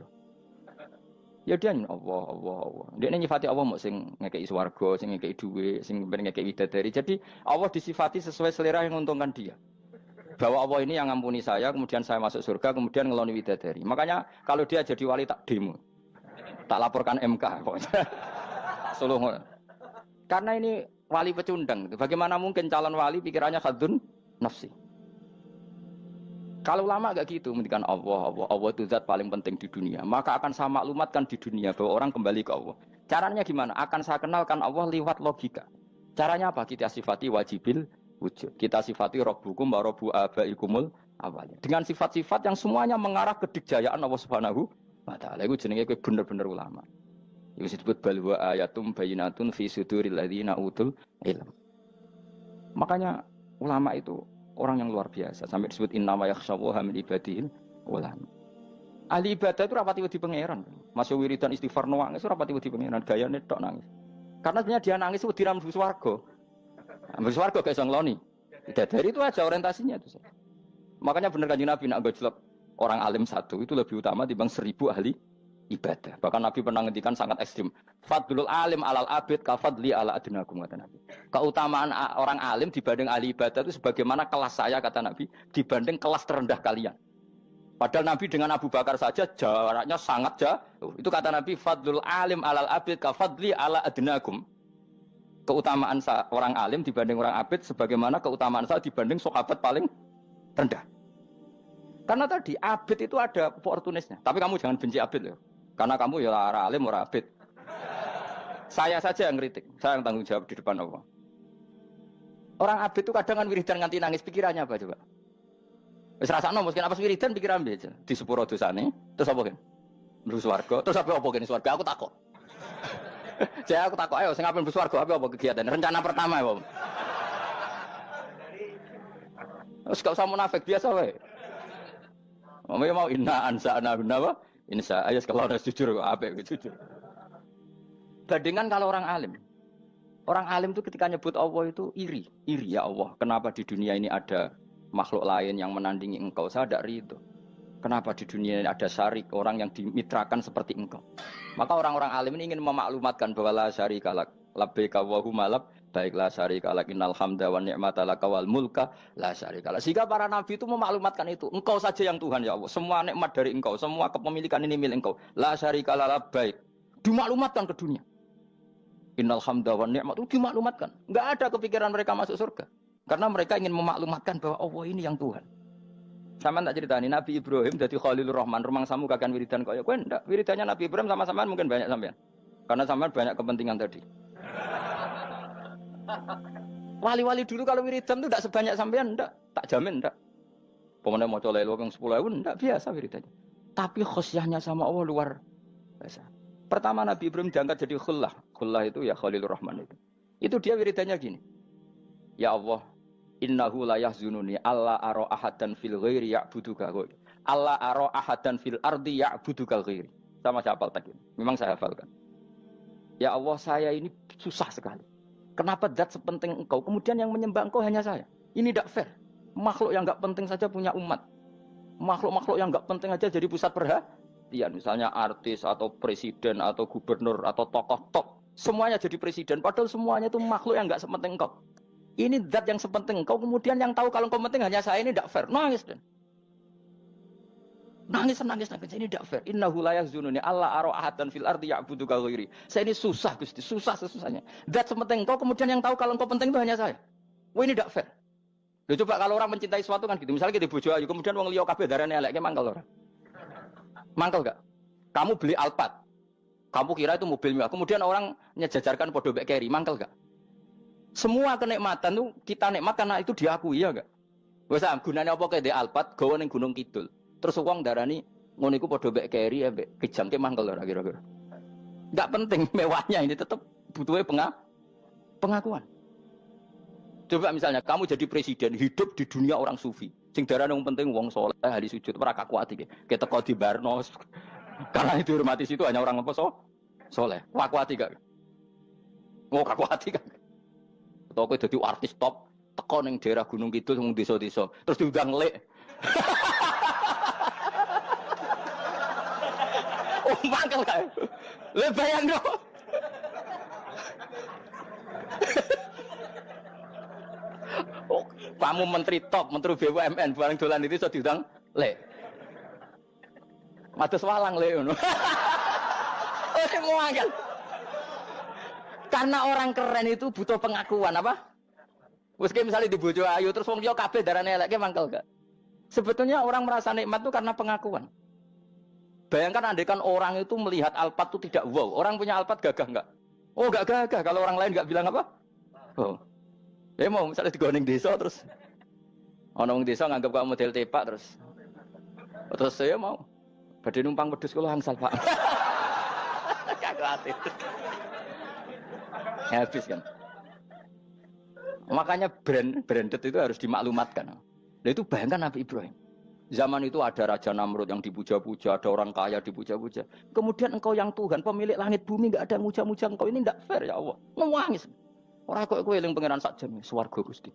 Ya dia Allah. Dia nyifati Allah mau sing ngekei swarga, sing ngekei duit, sing ngekei widadari. Jadi Allah disifati sesuai selera yang menguntungkan dia. Bahwa Allah ini yang ngampuni saya, kemudian saya masuk surga, kemudian ngeloni widadari. Makanya kalau dia jadi wali tak demo, tak laporkan MK. Suluh. Karena ini wali pecundang. Bagaimana mungkin calon wali pikirannya khadun nafsi? Kalau lama agak gitu, mendikan Allah itu zat paling penting di dunia. Maka akan saya maklumatkan di dunia bahwa orang kembali ke Allah. Caranya gimana? Akan saya kenalkan Allah lewat logika. Caranya apa? Kita sifati wajibil wujud. Kita sifati Rabbukum wa Rabbu abaikumul awalin. Dengan sifat-sifat yang semuanya mengarah ke dikjayaan Allah Subhanahu wa Ta'ala. Itu jenenge kowe bener-bener ulama. Itu disebut bal wa ayatum bayyinatun fi suduril ladzina utul ilm. Makanya ulama itu orang yang luar biasa. Sampai disebut innama yakhsyallaha min ibadihil ulama. Ahli ibadah itu rapati wedi pangeran. Masuk wiridan istighfar nangis rapati wedi pangeran, gayane tok nangis. Karena sebenarnya dia nangis wedi ra mlebu swarga. Mlebu swarga gak iso ngloni. Dari itu aja orientasinya itu. Makanya bener Kanjeng Nabi nak gojlok orang alim satu itu lebih utama dibanding 1000 ahli ibadah. Bahkan Nabi pernah ngendikan sangat ekstrim. Fadlul alim alal abid kafadli ala adnakum kata Nabi. Keutamaan orang alim dibanding ahli ibadah itu sebagaimana kelas saya kata Nabi dibanding kelas terendah kalian. Padahal Nabi dengan Abu Bakar saja jaraknya sangat jauh. Itu kata Nabi fadlul alim alal abid kafadli ala adnakum. Keutamaan orang alim dibanding orang abid sebagaimana keutamaan saya dibanding sahabat paling rendah. Karena tadi abid itu ada oportunisnya. Tapi kamu jangan benci abid ya. Karena kamu ya orang alim, orang abid. Saya saja yang kritik. Saya yang tanggung jawab di depan Allah. Orang abid itu kadang kan wiridan nganti nangis. Pikirannya apa coba? Wis rasakno mungkin apa wiridan pikiran aja. Di sepuro dosane. Terus apa kan? Mlebu swarga. Terus apa kan swarga? Aku takut. Saya aku takut ayo sing ape mlebu swarga apa kegiatan? Rencana pertama ya, Pak. Terus gak usah munafik biasa wae. Mau inna ansa'na apa? Insya Allah kalau ada jujur apa jujur. Bandingkan kalau orang alim. Orang alim itu ketika nyebut Allah itu iri ya Allah. Kenapa di dunia ini ada makhluk lain yang menandingi engkau? Saya tidak ridho. Kenapa di dunia ini ada syarik orang yang dimitrakan seperti engkau? Maka orang-orang alim ini ingin memaklumatkan bahwa la syarika lak labbaika wa huma lab baiklah syarika lak innal hamda wa ni'mata laka wal mulka la syarika lak. Sehingga para nabi itu memaklumatkan itu. Engkau saja yang Tuhan ya Allah. Semua nikmat dari engkau, semua kepemilikan ini milik engkau. La syarika lak labbaik. Dimaklumatkan ke dunia. Innal hamda wa ni'mat itu dimaklumatkan. Enggak ada kepikiran mereka masuk surga. Karena mereka ingin memaklumatkan bahwa Allah ini yang Tuhan. Sama tak ceritani Nabi Ibrahim jadi Khalilur Rahman, rumang samu kakan wiridan kaya kowe ndak. Wiridannya Nabi Ibrahim sama-sama mungkin banyak sampean. Karena sampean banyak kepentingan tadi. Wali-wali dulu kalau wiridan itu ndak sebanyak sampean ndak, tak jamin ndak. Pemene maca lelo yang 10.000 ndak biasa wiridannya. Tapi khosyahnya sama Allah luar biasa. Pertama Nabi Ibrahim diangkat jadi khullah. Khullah itu ya Khalilur Rahman itu. Itu dia wiridannya gini. Ya Allah, innahu la yahzununi alla ara ahadan fil ghairi ya'buduka ghairi. Alla ara ahadan fil ardi ya'buduka ghairi. Sama saya hafal tadi. Memang saya hafalkan. Ya Allah, saya ini susah sekali. Kenapa zat sepenting engkau, kemudian yang menyembah engkau hanya saya? Ini tidak fair. Makhluk yang enggak penting saja punya umat. Makhluk-makhluk yang enggak penting aja jadi pusat perhatian. Misalnya artis atau presiden atau gubernur atau tokoh top. Semuanya jadi presiden. Padahal semuanya itu makhluk yang enggak sepenting engkau. Ini zat yang sepenting engkau, kemudian yang tahu kalau engkau penting hanya saya, ini tidak fair. Nangis dan nangis. Ini tidak fair. Innahu la yahzununi alla ara ahadan fil ardi ya'buduka ghairi. Saya ini susah Gusti, susah sesusahnya. Zat sepenting engkau, kemudian yang tahu kalau engkau penting itu hanya saya. Wah ini tidak fair. Loh, coba kalau orang mencintai sesuatu kan gitu. Misalnya kita bojo ayu, kemudian wong liya kabeh darane elek, mangkel ora? Mangkel enggak? Kamu beli Alphard. Kamu kira itu mobil mewah. Kemudian orang nyejajarkan podo mek keri, mangkel enggak? Semua kenikmatan itu kita nikmat karena itu diakui ya enggak? Wes gunane apa kae di Alphard gawe ning Gunung Kidul. Terus wong darani ngono iku padha mek keri ambek kejangke mangkel ora kira-kira. Enggak penting mewahnya ini tetap butuhnya pengakuan. Coba misalnya kamu jadi presiden hidup di dunia orang sufi. Sing darane wong penting wong saleh ahli sujud ora kakuati iki. Keteko di Barno. Karena itu dihormati situ hanya orang apa saleh. Kakuati gak? Oh kakuati kan. Atau kowe dadi artis top, teko ning daerah Gunung Kidul wong desa-desa, terus diundang lek. Oh, mangkel kae. Le bayangno. Oh, kamu menteri top, menteri BUMN bareng dolan itu iso diundang lek. Matus walang lek ngono. Oh, mangkel. Karena orang keren itu butuh pengakuan apa? Wes misalnya di bojo ayu terus wong liya kabeh darane eleke mangkel gak? Sebetulnya orang merasa nikmat itu karena pengakuan. Bayangkan andekan orang itu melihat Alphard itu tidak wow. Orang punya Alphard gagah enggak? Oh enggak gagah. Kalau orang lain enggak bilang apa? Oh. Ya mau misalnya digoning desa terus ana wong desa nganggap kamu model tepak terus saya mau badhe numpang wedhus kula angsal Pak. Kagak ati. Habis kan. Makanya branded itu harus dimaklumatkan. Nah itu bayangkan Nabi Ibrahim. Zaman itu ada Raja Namrud yang dipuja-puja, ada orang kaya dipuja-puja. Kemudian engkau yang Tuhan, pemilik langit bumi, enggak ada muja-muja engkau. Ini enggak fair ya Allah. Nangis. Orang kok kowe eling pangeran sak jam, swarga Gusti.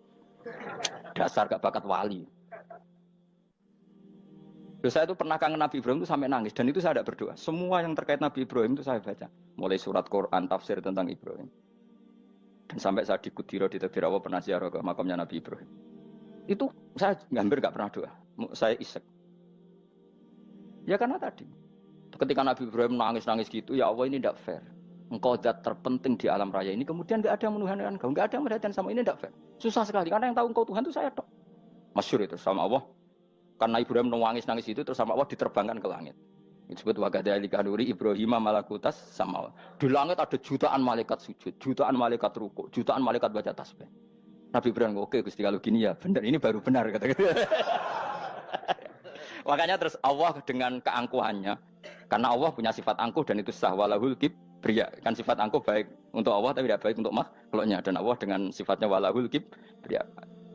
Dasar gak bakat wali. Terus saya itu pernah kangen Nabi Ibrahim itu sampai nangis dan itu saya tidak berdoa. Semua yang terkait Nabi Ibrahim itu saya baca, mulai surat Quran, tafsir tentang Ibrahim. Dan sampai saya di Kudiro di Tadbir Allah pernah ziarah ke makamnya Nabi Ibrahim. Itu saya hampir nggak pernah doa. Saya isek. Ya karena tadi, ketika Nabi Ibrahim nangis-nangis gitu, ya Allah ini tidak fair. Engkau zat terpenting di alam raya ini, kemudian nggak ada yang menuhankan engkau, nggak ada yang merhatikan sama ini tidak fair. Susah sekali karena yang tahu engkau Tuhan itu saya tok. Masyhur itu sama Allah. Karena Ibrahim nangis-nangis itu terus sama Allah diterbangkan ke langit. Disebut wagadhalika nuri Ibrahim malakutas sama. Di langit ada jutaan malaikat sujud, jutaan malaikat rukuk, jutaan malaikat baca tasbih. Nabi Ibrahim oke Gusti kalau gini ya benar, ini baru benar kata-kata. Makanya terus Allah dengan keangkuhannya, karena Allah punya sifat angkuh dan itu sah walahul kibriya. Kan sifat angkuh baik untuk Allah tapi tidak baik untuk makhluknya, dan Allah dengan sifatnya walahul kibriya.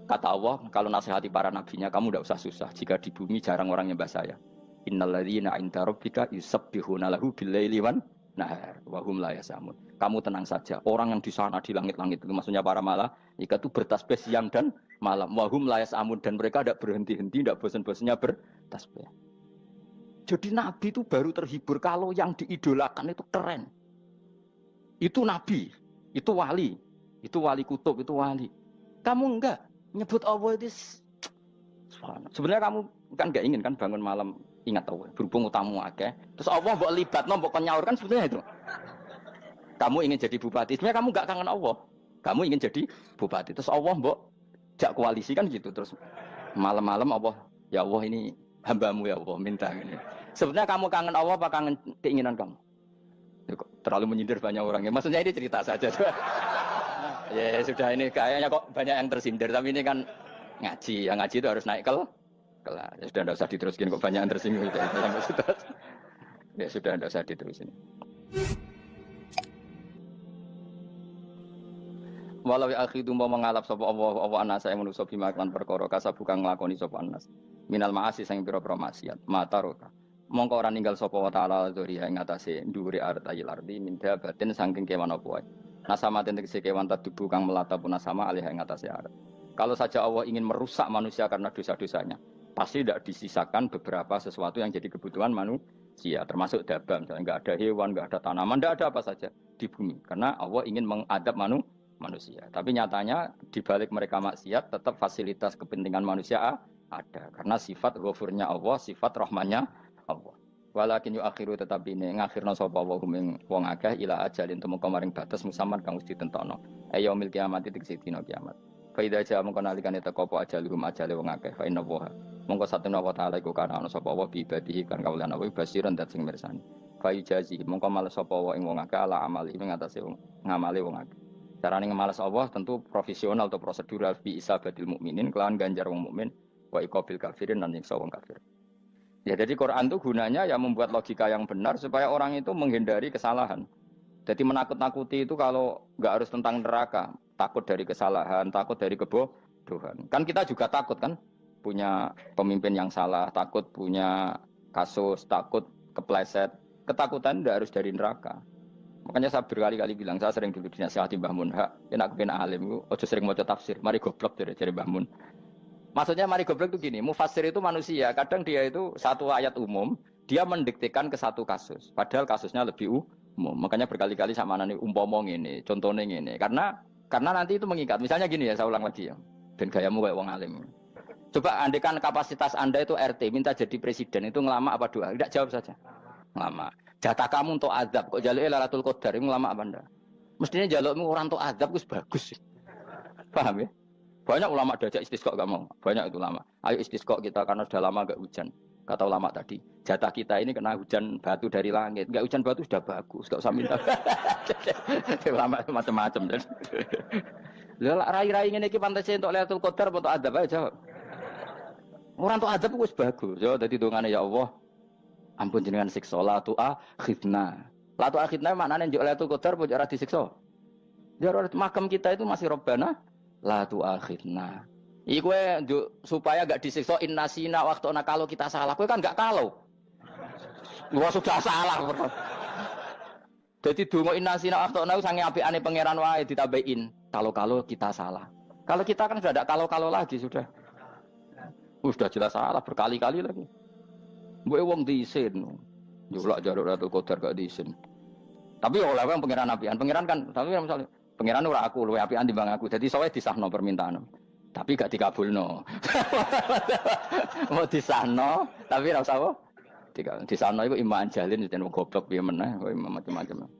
Kata Allah, kalau nasihati para nabinya, kamu tidak usah susah. Jika di bumi jarang orang nyembah saya. Innalladzina 'inda rabbika yusabbihuna lahu bil-laili wan nahar wa hum la yasamun. Kamu tenang saja. Orang yang di sana di langit-langit itu maksudnya para malaikat itu bertasbih siang dan malam. Wa hum la yasamun, dan mereka tidak berhenti-henti, tidak bosan-bosannya bertasbih. Jadi nabi itu baru terhibur kalau yang diidolakan itu keren. Itu nabi, itu wali kutub, itu wali. Kamu enggak nyebut Allah itu sebenarnya kamu kan enggak ingin kan bangun malam ingat Allah berhubung utamu akeh terus Allah mbok libatno mbok nyaur kan sebetulnya itu kamu ingin jadi bupati sebenarnya kamu enggak kangen Allah kamu ingin jadi bupati terus Allah mbok jak koalisi kan gitu terus malam-malam Allah Ya Allah ini hambamu ya Allah minta ini. Sebenarnya kamu kangen Allah apa kangen keinginan kamu? Ya, terlalu menyindir banyak orang ya. Maksudnya ini cerita saja. Ya sudah ini kayaknya kok banyak yang tersindir tapi ini kan ngaji. Yang ngaji itu harus naik kelas. Ya sudah tidak usah diteruskin kok banyak yang tersinggung. Ya sudah tidak usah diterusin. Walau akhidu mau mengalap sapa Allah anas saya manusa bima kan perkara kasab bukan nglakoni sapa anas. Minal ma'asi sing pira-pira maksiat. Mataroka. Mongko ora ninggal sapa wa taala dzuri ing atase dhuwure artayil ardi min dabatin saking kewan apa wae. Nasama tegese kewan tadubu kang melata pun nasama alih ing atase arat. Kalau saja Allah ingin merusak manusia karena dosa-dosanya, pasti tidak disisakan beberapa sesuatu yang jadi kebutuhan manusia, termasuk dabam, misalnya nggak ada hewan, nggak ada tanaman, nggak ada apa saja di bumi, karena Allah ingin mengadab manusia. Tapi nyatanya di balik mereka maksiat, tetap fasilitas kepentingan manusia ada, karena sifat ghafurnya Allah, sifat rahmannya Allah. Walakin akhiru tetapi ini ngakhirna sapa wa hum wong akeh ila ajalin temu kamaring batas musamman kang wis ditentokno. Ayo mil kiamat tegese dina kiamat. Faida aja mengko nalikane teko apa ajalum ajale wong akeh fa inna wa. Mongko satuna wa taala iku kana ana sapa wa bi ibadihi kan kaulan wa basiran dat sing mirsani. Fa jazi mongko males sapa wa ing wong akeh ala amali ing atase wong ngamale wong akeh. Carane ngemales Allah tentu profesional atau prosedural bi isabatil mukminin kelawan ganjar wong mukmin wa iqabil kafirin lan nyiksa wong kafir. Ya jadi Quran itu gunanya ya membuat logika yang benar supaya orang itu menghindari kesalahan. Jadi menakut-nakuti itu kalau nggak harus tentang neraka, takut dari kesalahan, takut dari kebodohan. Kan kita juga takut kan punya pemimpin yang salah, takut punya kasus, takut kepleset. Ketakutan tidak harus dari neraka. Makanya saya berkali-kali bilang, saya sering dulu dinasihati Mbah Mun, enak kena alim, ojo sering maca tafsir, mari goblok dari Mbah Mun. Maksudnya mari goblok itu gini, mufassir itu manusia, kadang dia itu satu ayat umum, dia mendiktekan ke satu kasus, padahal kasusnya lebih umum. Makanya berkali-kali sama nani umpomong ini, contohnya ini, karena nanti itu mengikat. Misalnya gini ya, saya ulang lagi ya, ben gayamu kayak wong alim. Coba andekan kapasitas Anda itu RT, minta jadi presiden, itu ngelama apa doa? Tidak jawab saja. Ngelama. Jatah kamu untuk azab, kok jaluk Lailatul Qadar, ngelama apa Anda? Mestinya jalukmu orang untuk azab itu bagus. Paham ya? Banyak ulama diajak istisqa gak mau. Banyak itu ulama. Ayo istisqa kita karena sudah lama gak hujan. Kata ulama tadi, jatah kita ini kena hujan batu dari langit. Gak hujan batu sudah bagus, gak usah minta. Ulama macam-macam. Lah rai-rai ngene iki pantes entuk Lailatul Qadar apa entuk adab aja. Orang entuk adab wis bagus. Ya dadi dongane ya Allah. Ampun jenengan siksa la tu akhidna. La tu akhidna maknane njuk Lailatul Qadar apa ora disiksa. Ya makam kita itu masih Rabbana la tu akhirna. Iku supaya gak disiksa innasina waktu kalau kita salah. Kowe kan gak kalau. Wah sudah salah. Jadi donga innasina waktu sange apikane pangeran wae ditambahin. Kalau kita salah. Kalau kita kan sudah ada kalau lagi sudah. Sudah jelas salah berkali-kali lagi. Mbok wong diisin. Njulak jaruk Lailatul Qadar gak diisin. Tapi oleh wong pangeran apian. Pangeran kan tapi misalnya pengiran ora aku luwe apian timbang aku. Jadi sowe disahno permintaan. Tapi gak dikabulno. Mau disahno tapi ora usah apa? Disahno iku iman jalin yen goblok piye meneh kok macam-macam.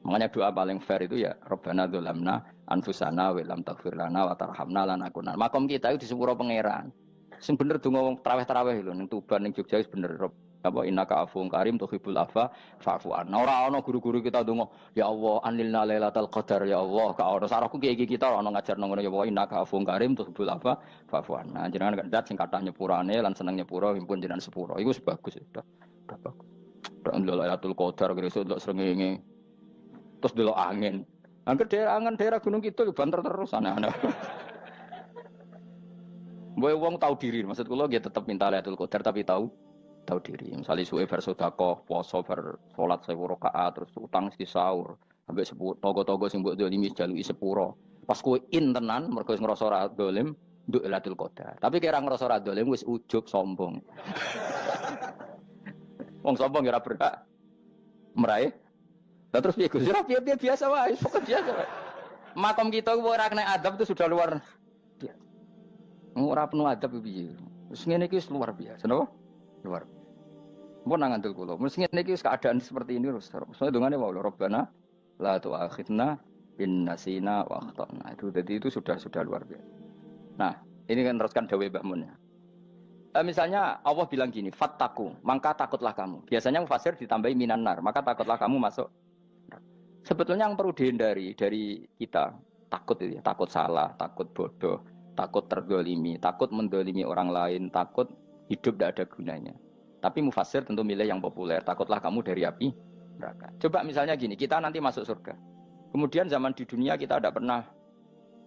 Makanya doa paling fair itu ya Rabbana dzalamna anfusana wa lam taghfir lana wa tarhamna lanakunanna. Makom kita itu di sepuro pangeran. Sing bener donga wong tarawih lho ning Tuban ning Jogja wis bener apa innaka afuwun karim tuhibbul afwa fa'fu anna. Ora ana guru-guru kita donga, ya Allah anilna lailatul qadar ya Allah. Ka ora sarahku kiye kita ora ana ngajarno ngono ya Allah innaka afuwun karim tuhibbul afwa fa'fu anna. Jenengan kandat sing kathah nyepurane lan seneng nyepuro impun jenengan sepuro. Iku wis bagus sudah. Udah bagus. Ora lailatul qadar kira-kira delok srengenge. Terus delok angin. Angger daerah Gunung Kidul banter terus aneh-aneh. Mbok wong tahu diri, maksud kula nggih tetep minta Lailatul Qadar tapi tahu diri. Misalnya suwe bar sedekah, poso bar salat 1000 rakaat terus utang mesti sahur. Ambek togo-togo sing mbok dolimi jaluki sepuro. Pas kowe tenan mergo wis ngrasa ora dolim, nduk Lailatul Qadar. Tapi kira ngrasa ora dolim wis ujug sombong. Wong sombong ora berhak meraih. Lah terus piye Gus? Ora piye biasa wae, pokok biasa wae. Makom kita ora kena adab itu sudah luar biasa. Ora penuh adab piye. Wis ngene iki luar biasa, napa? Luar. Mun nang ngandel kula. Wis ngene iki keadaan seperti ini terus. Soale dongane wae Rabbana la tu'akhidna in nasina wa akhtana. Itu jadi itu sudah luar biasa. Nah, ini kan teruskan dawuh Mbah Mun ya. Misalnya Allah bilang gini, fattaku, maka takutlah kamu. Biasanya mufasir ditambahi minan nar, maka takutlah kamu masuk. Sebetulnya yang perlu dihindari dari kita, takut itu ya, takut salah, takut bodoh, takut terdolimi, takut mendolimi orang lain, takut hidup tidak ada gunanya. Tapi mufasir tentu milih yang populer, takutlah kamu dari api neraka. Coba misalnya gini, kita nanti masuk surga. Kemudian zaman di dunia kita tidak pernah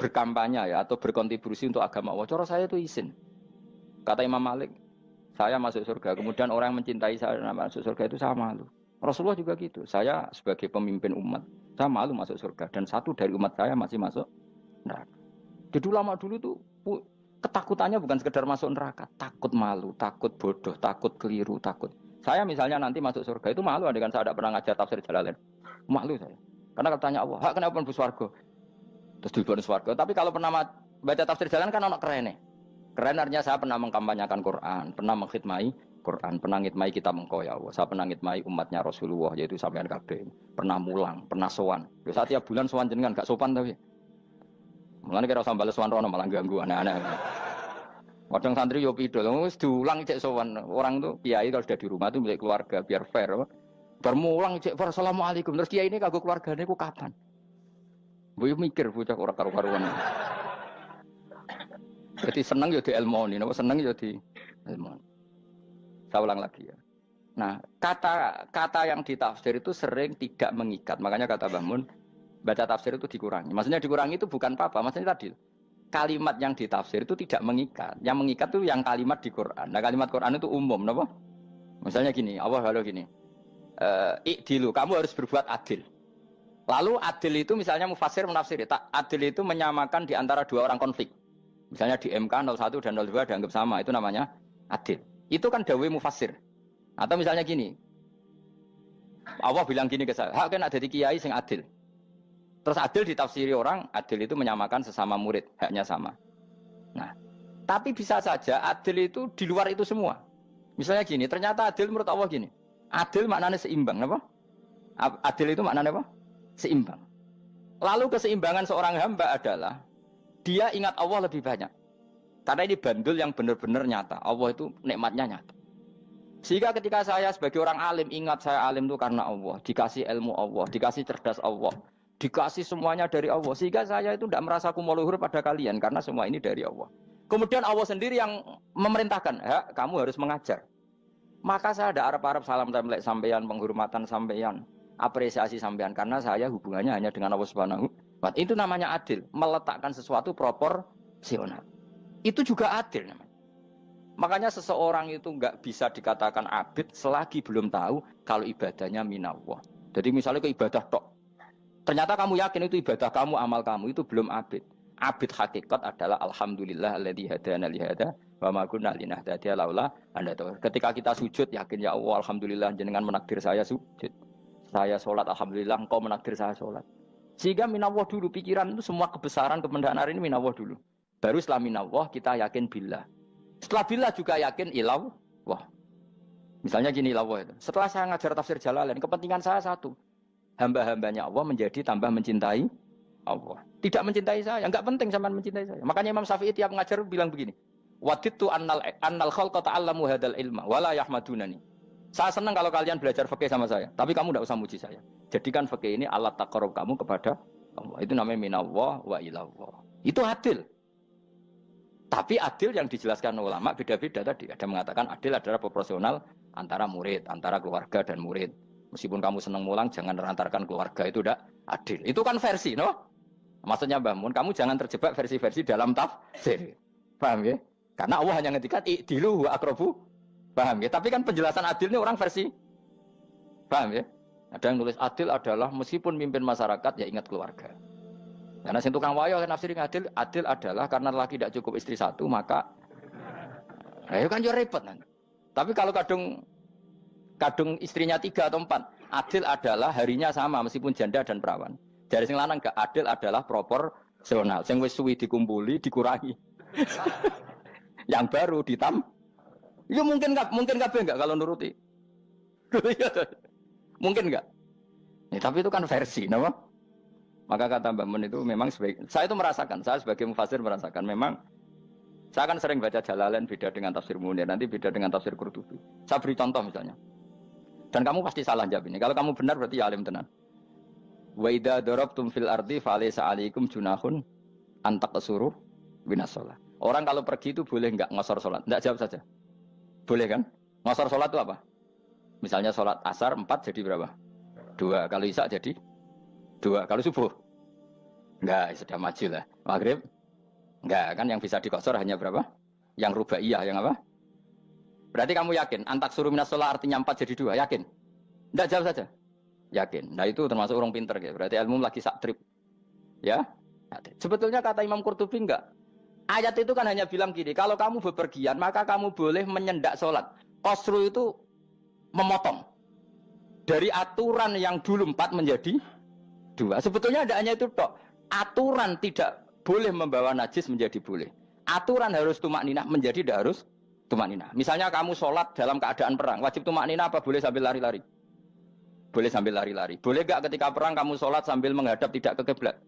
berkampanye ya atau berkontribusi untuk agama Allah. Cara saya itu izin. Kata Imam Malik, saya masuk surga. Kemudian orang yang mencintai saya masuk surga itu saya malu. Rasulullah juga gitu. Saya sebagai pemimpin umat, saya malu masuk surga. Dan satu dari umat saya masih masuk neraka. Jadi ulama dulu tuh ketakutannya bukan sekedar masuk neraka. Takut malu, takut bodoh, takut keliru, takut. Saya misalnya nanti masuk surga itu malu dengan saya tidak pernah ngajar tafsir Jalalain. Malu saya. Karena kalau tanya Allah, kenapa pun buswargo? Terus diberi swarga. Tapi kalau pernah baca tafsir Jalalain kan anak keren nih. Keren artinya saya pernah mengkampanyakan Quran, pernah mengkhidmai Quran, pernah ngitmai kitab engkau ya Allah. Saya pernah ngitmai umatnya Rasulullah, yaitu sampean kabeh. Pernah mulang, pernah sowan. Yo saat tiap bulan sowan jenengan gak sopan tapi. Mulane kira usah bales sowan rono malah ganggu aneh-aneh. Kadang santri yo pidol, wis diulang cek sowan. Orang tuh kiai kalau sudah di rumah tuh milik keluarga biar fair. Bermulang cek assalamualaikum. Terus kiai ini kagok keluargane ku kapan? Boyo mikir bocah ora karo-karuan. Jadi seneng ya di ilmoni, seneng ya di ilmoni. Saya ulang lagi ya. Nah, kata yang ditafsir itu sering tidak mengikat. Makanya kata Mbah Mun, baca tafsir itu dikurangi. Maksudnya dikurangi itu bukan apa-apa. Maksudnya tadi, kalimat yang ditafsir itu tidak mengikat. Yang mengikat itu yang kalimat di Quran. Nah, kalimat Quran itu umum, kenapa? Misalnya gini, Allah lalu gini, ikdilu, kamu harus berbuat adil. Lalu adil itu misalnya mufasir menafsir, adil itu menyamakan di antara dua orang konflik. Misalnya di MK 01 dan 02 dianggap sama, itu namanya adil. Itu kan dawai mufasir. Atau misalnya gini, Allah bilang gini ke saya, hak kan ada di kiai sing adil. Terus adil ditafsiri orang, adil itu menyamakan sesama murid, haknya sama. Nah, tapi bisa saja adil itu di luar itu semua. Misalnya gini, ternyata adil menurut Allah gini, adil maknanya seimbang, apa? Adil itu maknanya apa? Seimbang. Lalu keseimbangan seorang hamba adalah dia ingat Allah lebih banyak. Karena ini bandul yang benar-benar nyata. Allah itu nikmatnya nyata. Sehingga ketika saya sebagai orang alim, ingat saya alim itu karena Allah. Dikasih ilmu Allah, dikasih cerdas Allah. Dikasih semuanya dari Allah. Sehingga saya itu tidak merasa kumuluhur pada kalian. Karena semua ini dari Allah. Kemudian Allah sendiri yang memerintahkan, kamu harus mengajar. Maka saya ada Arab-Arab salam template sampeyan, penghormatan sampeyan, apresiasi sampeyan. Karena saya hubungannya hanya dengan Allah Subhanahu. Itu namanya adil, meletakkan sesuatu proporsional. Itu juga adil namanya. Makanya seseorang itu nggak bisa dikatakan abid selagi belum tahu kalau ibadahnya minallah. Jadi misalnya ke ibadah tok, ternyata kamu yakin itu ibadah kamu, amal kamu, itu belum abid. Abid hakikat adalah alhamdulillah alladzi hadana li hada wa ma kunna linahtadiya laula an hadana. Ketika kita sujud yakin ya Allah alhamdulillah jenengan menakdir saya sujud. Saya sholat alhamdulillah engkau menakdir saya sholat. Sehingga minallah dulu, pikiran itu semua kebesaran kemendahan ini minallah dulu. Baru setelah minallah kita yakin billah. Setelah billah juga yakin ilallah. Wah. Misalnya gini ilallah itu. Setelah saya ngajar tafsir Jalalain, kepentingan saya satu. Hamba-hambanya Allah menjadi tambah mencintai Allah. Tidak mencintai saya, enggak penting sama mencintai saya. Makanya Imam Syafi'i tiap ngajar bilang begini. Wadittu annal khalqa ta'allamu hadal ilma wala yahmadunani. Saya senang kalau kalian belajar fikih sama saya, tapi kamu tidak usah muji saya. Jadikan fikih ini alat taqarrub kamu kepada Allah. Itu namanya minallah wa ilallah. Itu adil. Tapi adil yang dijelaskan ulama beda-beda tadi. Ada mengatakan adil adalah proporsional antara murid, antara keluarga dan murid. Meskipun kamu senang mulang, jangan merantarkan keluarga, itu tidak adil. Itu kan versi, no? Maksudnya Mbah Mun, kamu jangan terjebak versi-versi dalam tafsir. Paham ya? Karena Allah hanya ngetikan i'dilu wa aqrabu. Paham ya? Tapi kan penjelasan adil ini orang versi. Paham ya? Ada yang nulis adil adalah meskipun mimpin masyarakat ya ingat keluarga. Karena sing tukang wayo kan nafsirin adil, adil adalah karena laki tidak cukup istri satu maka ayo kan yo repot nanti. Tapi kalau kadung istrinya 3 atau 4, adil adalah harinya sama meskipun janda dan perawan. Dari sing lanang gak adil adalah proporsional. Sing wis suwi dikumpuli dikurangi. Yang baru ya mungkin kabeh enggak kalau nuruti. Mungkin enggak. Ya, tapi itu kan versi, nama. Maka kata Mbak Mun itu memang saya itu merasakan, saya sebagai mufasir merasakan memang Saya kan sering baca Jalalain beda dengan tafsir Munir, nanti beda dengan tafsir Qurtubi. Saya beri contoh misalnya. Dan kamu pasti salah jawab ini. Kalau kamu benar berarti ya alim tenan. Wa idza darabtum fil ardi falaysa 'alaikum junahun an taqsuru minas shalah. Orang kalau pergi itu boleh enggak ngosor salat? Enggak, jawab saja. Boleh kan? Ngosor salat itu apa? Misalnya salat asar 4 jadi berapa? 2. Kalau isya jadi 2. Kalau subuh? Enggak, sudah maju lah. Maghrib? Enggak, kan yang bisa dikosor hanya berapa? Yang rubaiyah, yang apa? Berarti kamu yakin? Antak suruh minas sholat artinya 4 jadi 2, yakin? Enggak, jawab saja. Yakin. Nah itu termasuk orang pinter. Ya. Berarti ilmu lagi sak trip. Ya? Sebetulnya kata Imam Qurtubi enggak. Ayat itu kan hanya bilang gini, kalau kamu bepergian, maka kamu boleh menyendak sholat. Qasru itu memotong. Dari aturan yang dulu 4 menjadi 2. Sebetulnya tidak hanya itu, tok. Aturan tidak boleh membawa najis menjadi boleh. Aturan harus tumak ninah menjadi tidak harus tumak ninah. Misalnya kamu sholat dalam keadaan perang, wajib tumak ninah apa boleh sambil lari-lari? Boleh sambil lari-lari. Boleh gak ketika perang kamu sholat sambil menghadap tidak ke kiblat?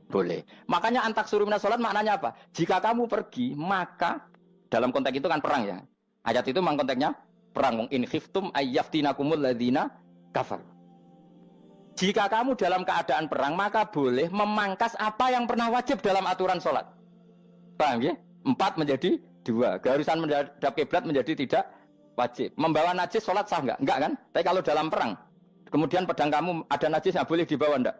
Boleh. Makanya antak suruh minas sholat maknanya apa? Jika kamu pergi, maka dalam konteks itu kan perang ya. Ayat itu memang konteksnya perang. In khiftum ayyaftinakumul ladzina kafar. Jika kamu dalam keadaan perang, maka boleh memangkas apa yang pernah wajib dalam aturan sholat. Paham ya? 4 menjadi 2. Keharusan menghadap kiblat menjadi tidak wajib. Membawa najis sholat sah enggak? Enggak kan? Tapi kalau dalam perang, kemudian pedang kamu ada najisnya, boleh dibawa enggak?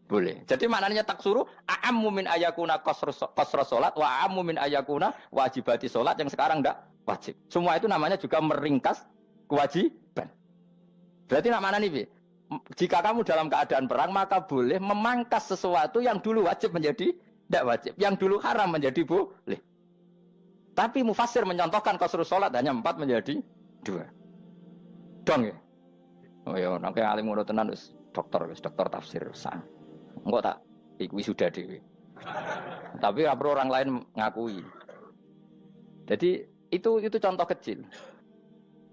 Boleh. Jadi maknanya taksuru, a'ammu min ayakuna qasra sholat, wa a'ammu min ayakuna wajibati sholat yang sekarang enggak wajib. Semua itu namanya juga meringkas kewajiban. Berarti nak mana nih, jika kamu dalam keadaan perang, maka boleh memangkas sesuatu yang dulu wajib menjadi tidak wajib. Yang dulu haram menjadi boleh. Tapi mufassir mencontohkan qasru sholat hanya 4 menjadi 2. Dong ya? Oh ya, nanti alim ngono tenan wis dokter tafsir sah. Engko tak iku sudah dhewe. Tapi perlu orang lain ngakui. Jadi itu contoh kecil.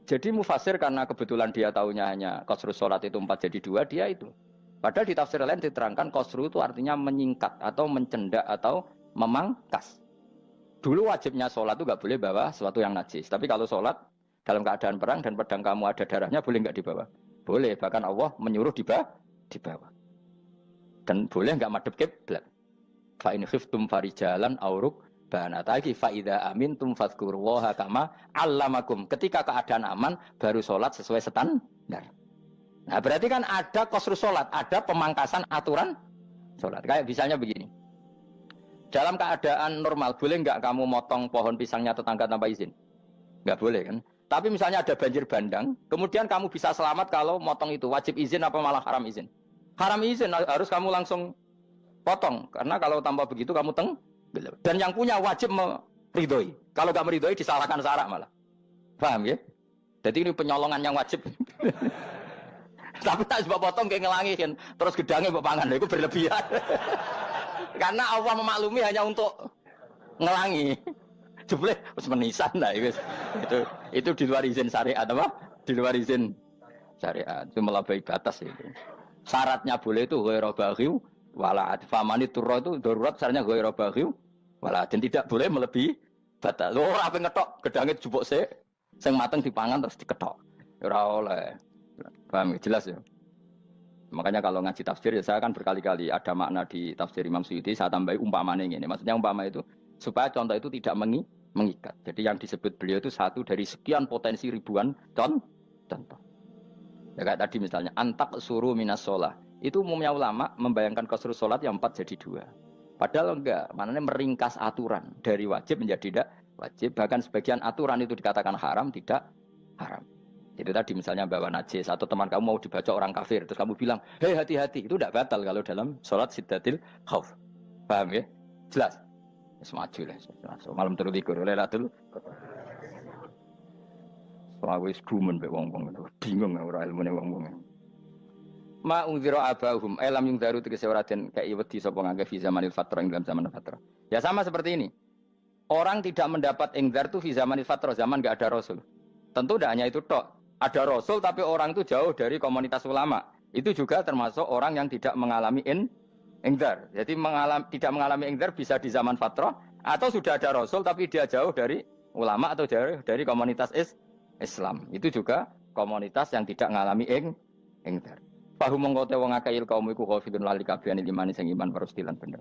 Jadi mufassir karena kebetulan dia tahunya hanya qasru sholat itu 4 jadi 2, dia itu. Padahal di tafsir lain diterangkan qasru itu artinya menyingkat atau mencendak atau memangkas. Dulu wajibnya sholat itu nggak boleh bawa sesuatu yang najis. Tapi kalau sholat dalam keadaan perang dan pedang kamu ada darahnya, boleh nggak dibawa? Boleh. Bahkan Allah menyuruh dibawa. Dan boleh nggak madhep kiblat. Fa in khiftum farijalan auruk banataki fa idza amintum fadhkurullaha kama 'allamakum. Ketika keadaan aman baru sholat sesuai standar. Nah, berarti kan ada qasru sholat, ada pemangkasan aturan sholat. Kayak misalnya begini. Dalam keadaan normal, boleh nggak kamu motong pohon pisangnya tetangga tanpa izin? Nggak boleh kan? Tapi misalnya ada banjir bandang, kemudian kamu bisa selamat kalau motong itu. Wajib izin apa malah haram izin? Haram izin, harus kamu langsung potong. Karena kalau tanpa begitu kamu dan yang punya wajib meridhoi. Kalau nggak meridhoi disalahkan syarak malah. Paham ya? Jadi ini penyolongan yang wajib. Tapi tak sebab potong kayak ngelangi kan. Terus gedangnya mbok pangan, itu berlebihan. Karena Allah memaklumi hanya untuk ngelangi. Jebule wis menisan lah itu di luar izin syariat apa? Di luar izin syariat. Itu melampaui batas itu. Syaratnya boleh itu ghairu baghiw wala famani turra itu darurat syaratnya ghairu baghiw wala dan tidak boleh melebihi batas. Ora ape ngetok gedange jupuk sik sing mateng dipangan terus diketok. Ora oleh. Paham jelas ya? Makanya kalau ngaji tafsir ya saya kan berkali-kali ada makna di tafsir Imam Suyuti saya tambahi umpamanya ini. Maksudnya umpama itu supaya contoh itu tidak mengikat. Jadi yang disebut beliau itu satu dari sekian potensi ribuan contoh. Ya kayak tadi misalnya antak suruh minas sholah. Itu umumnya ulama membayangkan qasru sholat yang 4 jadi 2. Padahal enggak, maknanya meringkas aturan dari wajib menjadi tidak wajib. Bahkan sebagian aturan itu dikatakan haram, tidak haram. Itu tadi misalnya bawa najis atau teman kamu mau dibaca orang kafir terus kamu bilang, hei hati-hati, itu tidak batal kalau dalam sholat siddatil khauf. Paham ya? Jelas? Semaju lah. Malam terus likur oleh Lailatul. Soale wis gumen mbek wong-wong itu. Bingung ora ilmune wong-wong. Ma ungzira abahum lam yungzaru tegese ora den kei wedi sapa ngangge fi zamanil fatrah ing dalam zaman fatrah. Ya sama seperti ini. Orang tidak mendapat ingzar itu fi zamanil fatrah, zaman enggak ada rasul. Tentu tidak hanya itu tok. Ada rasul tapi orang itu jauh dari komunitas ulama. Itu juga termasuk orang yang tidak mengalami Ingdar. Jadi tidak mengalami ingdar bisa di zaman fatrah atau sudah ada rasul tapi dia jauh dari ulama atau jauh dari komunitas Islam. Itu juga komunitas yang tidak mengalami ingdar. Fahum mengkote wong akeh kaum iku khafidun lali kabehane imane sing iman parustilan bener.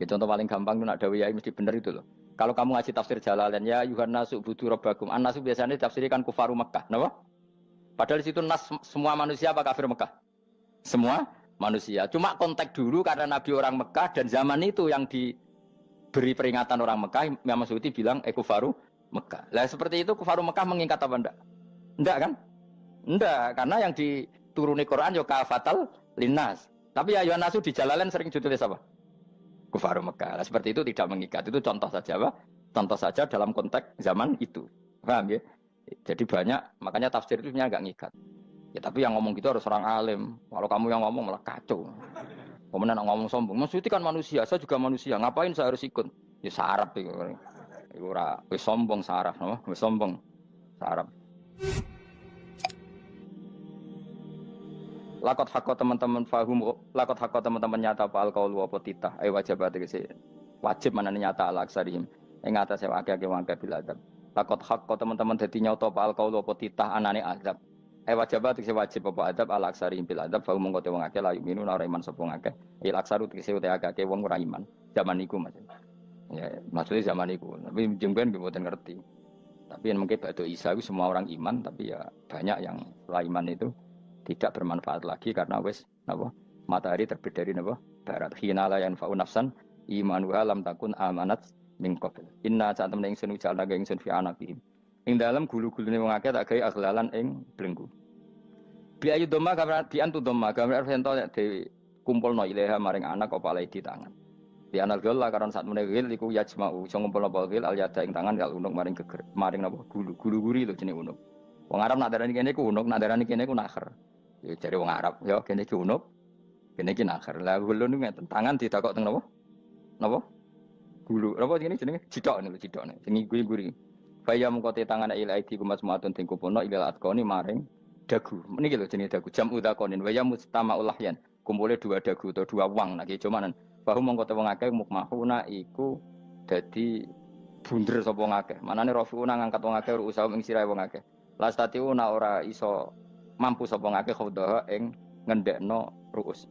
Ya, contoh paling gampang itu nak dawuh yai mesti bener itu loh. Kalau kamu ngaji tafsir Jalalain ya Yuhannasu budu rabbakum. An-nasu biasanya ditafsirkan kufaru Mekah, napa? Padahal di situ nas semua manusia apa kafir Mekah? Semua manusia. Cuma konteks dulu karena Nabi orang Mekah dan zaman itu yang diberi peringatan orang Mekah, Imam Suyuti bilang kufaru Mekah. Lah seperti itu kufaru Mekah mengikat apa enggak? Enggak kan? Enggak, karena yang dituruni Quran yo kafatal linnas. Tapi ya Yuhannasu di Jalalain sering ditulis apa? Kufaru Mekah. Nah, seperti itu tidak mengikat. Itu contoh saja, Pak. Contoh saja dalam konteks zaman itu. Paham ya? Jadi banyak, makanya tafsir itu sebenarnya enggak ngikat. Ya tapi yang ngomong gitu harus orang alim. Kalau kamu yang ngomong malah kacau. Kemudian ngomong sombong. Maksudnya kan manusia, saya juga manusia. Ngapain saya harus ikut? Ya sarap itu. Iku ora wis sombong saraf, no? Wis sombong saraf. Lakot hakko teman-teman fahum, lakot hakko teman-teman nyata apa alkaul apa titah. Wajib tegese wajib manane nyata al aksarihim. Ing atase akeh-akeh wangke bil adab. Lakot hakko teman-teman dadi nyata apa alkaul apa titah anane azab. Wajib tegese wajib apa adab al aksarihim bil adab fa mongko te wong akeh la yuminu ora iman sapa akeh. Il aksaru tegese utek akeh wong ora iman. Zaman iku Mas. Ya, maksudnya zaman iku. Tapi jengben mboten ngerti. Tapi yang mungkin ba'da Isa itu semua orang iman, tapi ya banyak yang setelah iman itu tidak bermanfaat lagi karena wis napa matahari terbit dari napa barat khina la yanfa'u nafsan imanuha lam takun amanat min qabl inna saat temen ingsun ujalna ga ingsun fi anaqihim ing dalem gulu-gulune wong akeh tak gawe aghlalan ing blengku bi ayu doma gambar bi antu doma gambar sento de kumpulno ilaha maring anak apa alai di tangan di anal gol la karon saat meneh wil iku yajma'u iso ngumpulno wil al yada ing tangan kal unuk maring geger maring napa gulu-guri lho jenenge unuk wong Arab nak darani kene ku unuk nak darani kene ku nakher. Ya cari wong Arab, ya kene iki unuk, kene iki nakher. Lah gulu niku ngeten, tangan ditakok teng napa? Napa? Gulu. Napa jenenge jenenge? Cidok niku cidokne. Sing guri-guri. Faya mengkote tangan ila aidi kumasmatun ting kupono ila atkoni maring dagu. Niki lho jenenge dagu. Jam udzakonin waya mustamaul lahyan. Kumpule dua dagu atau dua wang nek cumanan. Bahu mengkote wong akeh mukmahuna iku dadi bunder sapa wong akeh. Manane rafiuna ngangkat wong akeh usaha ing sirahe wong akeh. Lastatiuna ora iso mampu sapa ngake khawdaha ing ngendekno ruus.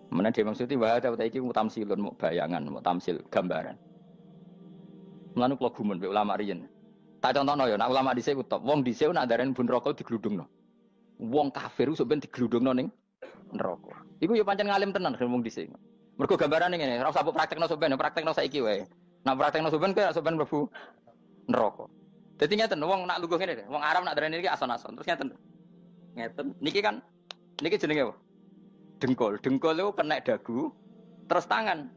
Menawa dhewe maksudi wae ta iki mutamsilun mu bayangan, mu tamsil gambaran. Mulane kula gumun mbek ulama riyen. Tak contohno ya, nek ulama dhisik ku top. Wong dhisik nak darani bun neraka digludungno. Wong kafir sok ben digludungno ning neraka. Iku ya pancen ngalim tenan wong dhisik. Mergo gambarane ngene, ora usah praktekno sok ben, praktekno saiki wae. Nak praktekno sok ben kaya sok ben mlebu neraka. Dadi ngeten wong nak lungguh ngene, wong Arab nak darani iki ason-ason. Terus ngeten. Ngeten. Niki kan niki jenenge apa? Dengkul. Dengkul itu kena dagu, terus tangan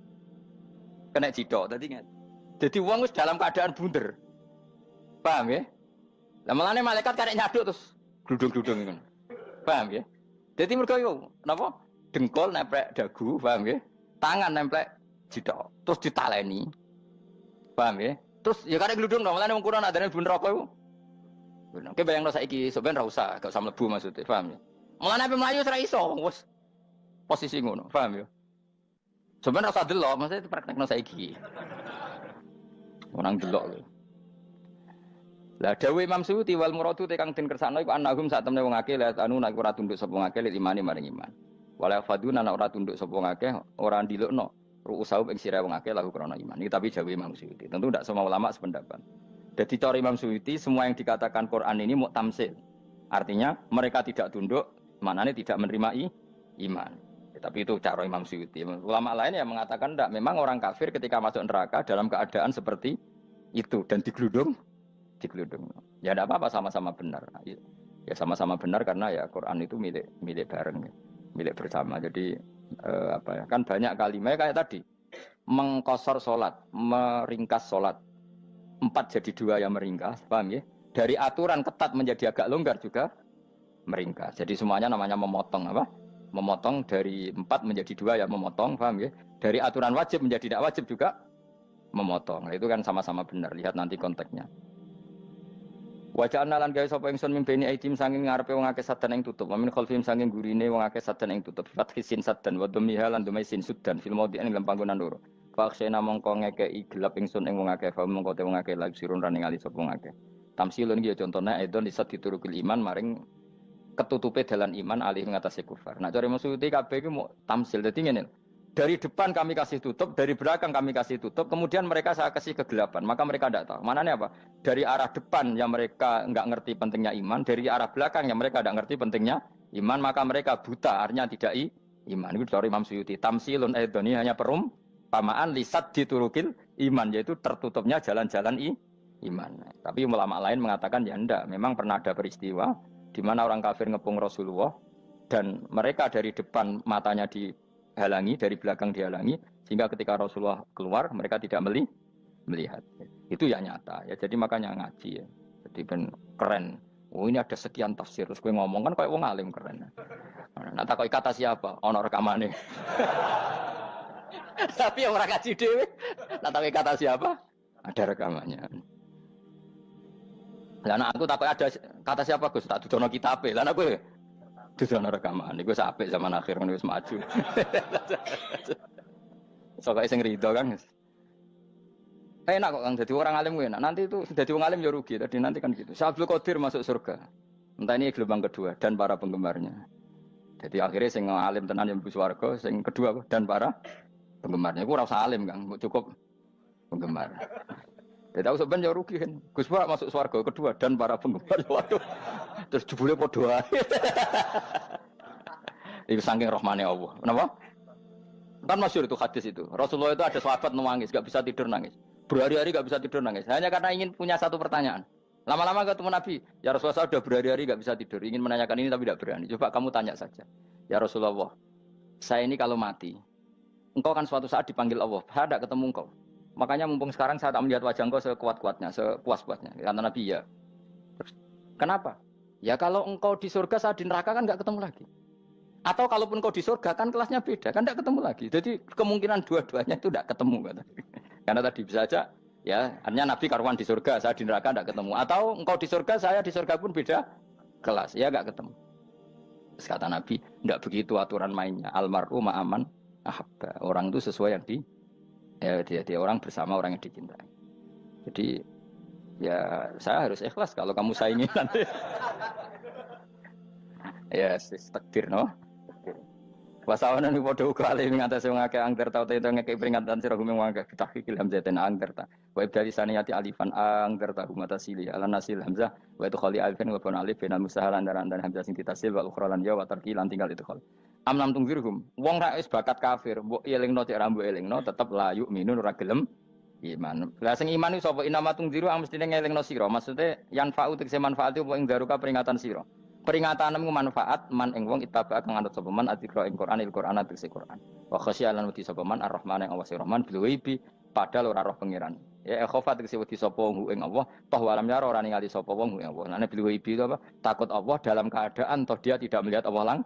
kena cidok. Tadi ngeten. Jadi wong wis dalam keadaan bunder. Paham ya? Lah malane malaikat karek nyaduk terus gludung-gludung ngono. Paham ya? Jadi mergo yo napa? Dengkul nempel dagu, paham ya? Tangan nempel cidok, terus ditaleni. Paham ya? Terus ya karek gludung dong, malane wong kurang adane bunder apa iku? Oke bayangno saiki sampean ra usah, gak usah mlebu maksudnya, paham ya? Mulane ape mlayu ora iso, wis posisi ngono, paham ya? Sampeyan ra usah delok, maksudnya praktekno saiki. Orang delok lho. Lah dawuh Imam Suyuti wal muradu te kang den kersakno iku annahum sak temne wong akeh la anu nek ora tunduk sapa wong akeh imani maring iman. Wala faduna nek ora tunduk sapa wong akeh ora ndilukno ru'usau ing sira wong akeh lahu krana iman. Iki tapi dawuh Imam Suyuti. Tentu tidak semua ulama sependapat. Jadi cara Imam Suyuti semua yang dikatakan Quran ini mau tamsil. Artinya mereka tidak tunduk, maknanya tidak menerima iman. Tapi itu cara Imam Suyuti. Ulama lain yang mengatakan tidak. Memang orang kafir ketika masuk neraka dalam keadaan seperti itu dan digeludung. Ya tidak apa-apa sama-sama benar. Ya sama-sama benar karena ya Quran itu milik bareng, milik bersama. Jadi kan banyak kalimat kayak tadi mengkosor sholat, meringkas sholat. 4 jadi 2 yang meringkas, paham ya? Dari aturan ketat menjadi agak longgar juga meringkas. Jadi semuanya namanya memotong apa? Memotong dari 4 menjadi 2 yang memotong, paham ya? Dari aturan wajib menjadi tidak wajib juga memotong. Nah, itu kan sama-sama benar. Lihat nanti konteksnya. Wajah analan gawe sapa ingsun mimpeni aidim sanging ngarepe wong akeh sadan ing tutup. Wamin khalfim sanging gurine wong akeh sadan ing tutup. Fathisin sadan wa dhamiha lan dhami sin sudan fil maudhi'in ing panggonan loro. Faksena mongko ngekeki gelap ingsun ing wong akeh fa mongko te wong akeh lagi sirun rane ngali sapa wong akeh. Tamsilun iki contone edon disat diturukil iman maring ketutupe dalan iman alih ngatasi kufar. Nah cara maksudnya kabeh iki mau tamsil. Dadi ngene. Dari depan kami kasih tutup, dari belakang kami kasih tutup, kemudian mereka saya kasih kegelapan. Maka mereka tidak tahu. Mananya apa? Dari arah depan yang mereka enggak ngerti pentingnya iman, dari arah belakang yang mereka enggak ngerti pentingnya iman, maka mereka buta, artinya tidak iman. Itu dari Imam Suyuti. Tamsilun edoni hanya perumpamaan lisat diturukil iman, yaitu tertutupnya jalan-jalan iman. Tapi ulama lain mengatakan ya enggak. Memang pernah ada peristiwa di mana orang kafir ngepung Rasulullah dan mereka dari depan matanya dihalangi, dari belakang dihalangi, sehingga ketika Rasulullah keluar mereka tidak melihat. Itu ya nyata ya. Jadi makanya ngaji ya. Jadi ben keren. Oh ini ada sekian tafsir. Terus gue ngomong kan kayak wong alim keren. Nah tak kata siapa? Ono rekamane. Tapi yang orang ngaji dhewe. Nah tak kata siapa? Ada rekamannya. Lah aku takut ada kata siapa Gus? Tak dudono kitabe. Lah aku dudono rekaman. Iku apik zaman akhir kan wis maju. Soale sing rido kan. Enak kok Kang jadi orang alim enak. Nanti itu jadi orang alim ya rugi. Tadi nanti kan gitu. Syabdul Qadir masuk surga. Entah ini gelombang kedua dan para penggemarnya. Jadi akhirnya sing alim tenan yang mlebu swarga, sing kedua dan para penggemarnya. Iku ora usah alim Kang, cukup penggemar. Dia tahu sebenarnya rugi kan. Gus Pak masuk swarga kedua dan para penggemar. Waduh. Terus jebule padha ae. Itu saking rahmane Allah. Kenapa? Kan masyhur itu hadis itu. Rasulullah itu ada sahabat nangis, enggak bisa tidur nangis. Berhari-hari enggak bisa tidur nangis. Hanya karena ingin punya satu pertanyaan. Lama-lama ketemu Nabi, ya Rasulullah saya sudah berhari-hari enggak bisa tidur, ingin menanyakan ini tapi tidak berani. Coba kamu tanya saja. Ya Rasulullah, saya ini kalau mati, engkau kan suatu saat dipanggil Allah. Saya tidak ketemu engkau. Makanya mumpung sekarang saya tak melihat wajah engkau sekuat-kuatnya, sepuas-puasnya. Kata Nabi ya. Terus, kenapa? Ya kalau engkau di surga, saya di neraka kan enggak ketemu lagi. Atau kalaupun engkau di surga kan kelasnya beda, kan enggak ketemu lagi. Jadi kemungkinan dua-duanya itu enggak ketemu. Kata. Karena tadi bisa saja, ya artinya Nabi karuan di surga, saya di neraka enggak ketemu. Atau engkau di surga, saya di surga pun beda kelas, ya enggak ketemu. Terus kata Nabi, enggak begitu aturan mainnya. Almar'u ma'aman ahabba. Orang itu sesuai yang dia orang bersama orang yang dicintai. Jadi ya saya harus ikhlas kalau kamu saingi nanti. Ya takdir no. Wasawana ni padha uga ali ngatasi wong akeh angger tau te ngekek peringatan sira gumeng wong akeh tahqiqil hamzatain angger ta. Wa ibdali saniyati alifan angger ta humata sili ala nasil hamzah wa itu khali alifan wa pun alif binal musahalan dan hamzah sing ditasil wa ukhra lan ya wa tarqi lan tinggal itu khol. Amlam tungfirhum wong ra wis bakat kafir mbok elingno cek rambu elingno tetep layu minun ora gelem iman. Lah sing iman iku sapa inama tungziru ang mestine ngelingno sira. Maksude yan fa'u tegese manfaat apa ing daruka peringatan sira. Peringatanmu manfaat man ing wong ittaba kang anut sapa man atikra ing Qur'anil Qur'an tegese Qur'an. Wa khasyalan wedi sapa man ar-rahman ing Allah Rahman bil ghaibi padahal ora roh pangeran. Ya khofa tegese wedi sapa wong ing Allah toh walam yara ora ningali sapa wong ing Allah. Lan bil ghaibi itu apa? Takut Allah dalam keadaan toh dia tidak melihat Allah lang.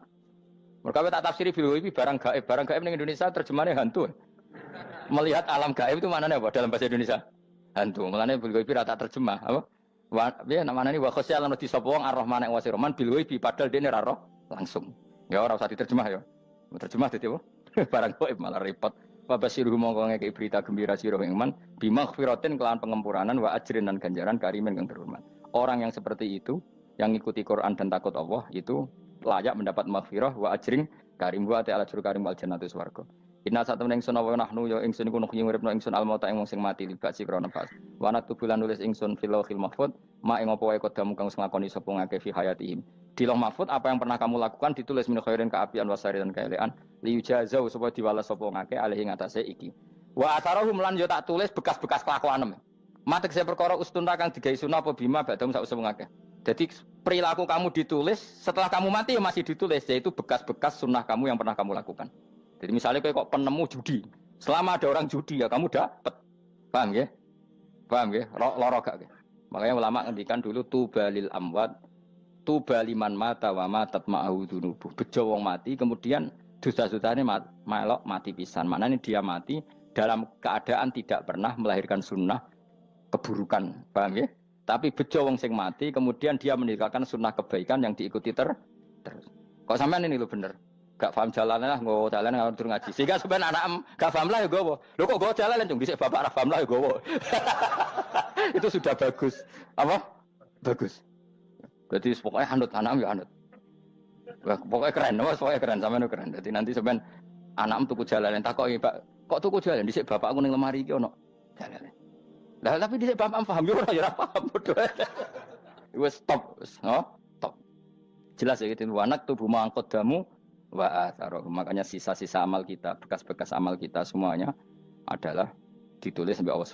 Mereka tak tafsiri bil ghaibi barang gaib ning Indonesia terjemahnya hantu. Melihat alam gaib itu maknanya apa dalam bahasa Indonesia? Hantu. Maknanya bil ghaibi rata terjemah apa? Ya namanya ini wa khosyalan di sapa wong ar-rahman ing wasirman bil ghaibi padahal dene ora roh langsung. Ya ora usah diterjemah ya. Terjemah dadi apa? Barang gaib malah repot. Wa basiruhu mongko ngeke berita gembira sira ing man bimaghfiratin kelawan pengemuranan wa ajrin dan ganjaran karimin kang terhormat. Orang yang seperti itu yang ngikuti Quran dan takut Allah itu layak mendapat maghfirah wa ajrin karim wa ta'ala jur karim wal jannatu swarga. Inna satamna ingsun wa nahnu ya ingsun iku nuhyi uripna ingsun almauta ing wong sing mati libak sikra nafas. Wa naktubulan nulis ingsun fil lauhil mahfuz ma ing apa wae kodamu kang nglakoni sapa ngake fi hayatihim. Di lauh mahfuz apa yang pernah kamu lakukan ditulis min khairin kaapian wasari dan kaelean li yujazau supaya diwales sapa ngake alih ing atase iki. Wa atharahum lan yo tak tulis bekas-bekas kelakuanem. Matek saya perkara ustun kang digawe sunah apa bima badam sak usum ngake. Jadi perilaku kamu ditulis setelah kamu mati ya masih ditulis yaitu bekas-bekas sunnah kamu yang pernah kamu lakukan. Jadi misalnya kok penemu judi, selama ada orang judi ya kamu dapat, paham ya? Paham ya? Loro gak? Makanya ulama ngendikan dulu tubalil amwat, tubaliman mata wa matat ma'ahu dunubuh. Bejo wong mati, kemudian dosa-dosanya melok mati pisan. Maknanya dia mati dalam keadaan tidak pernah melahirkan sunnah keburukan, paham ya? Tapi bejo wong sing mati, kemudian dia meninggalkan sunnah kebaikan yang diikuti terus. Kok sampean ini lo bener? Gak paham jalan lah, nggak jalan nggak turun ngaji. Sehingga sebenarnya anak gak paham lah ya gue. Lo kok gue jalan cung? Bisa bapak arah paham lah ya gue. Itu sudah bagus. Apa? Bagus. Berarti pokoknya anut anak ya anut. Wah, pokoknya keren, pokoknya keren sampean keren. Jadi nanti sebenarnya anak tuku jalan tak kok pak, kok tuku jalan? Disik bapak aku neng lemari iki ono jalan. Lah tapi disik bapak paham yo ora ya paham bodoh. Wes stop, stop. Jelas ya gitu. Anak tubuh mangkot damu wa atharoh. Makanya sisa-sisa amal kita, bekas-bekas amal kita semuanya adalah ditulis sampai Allah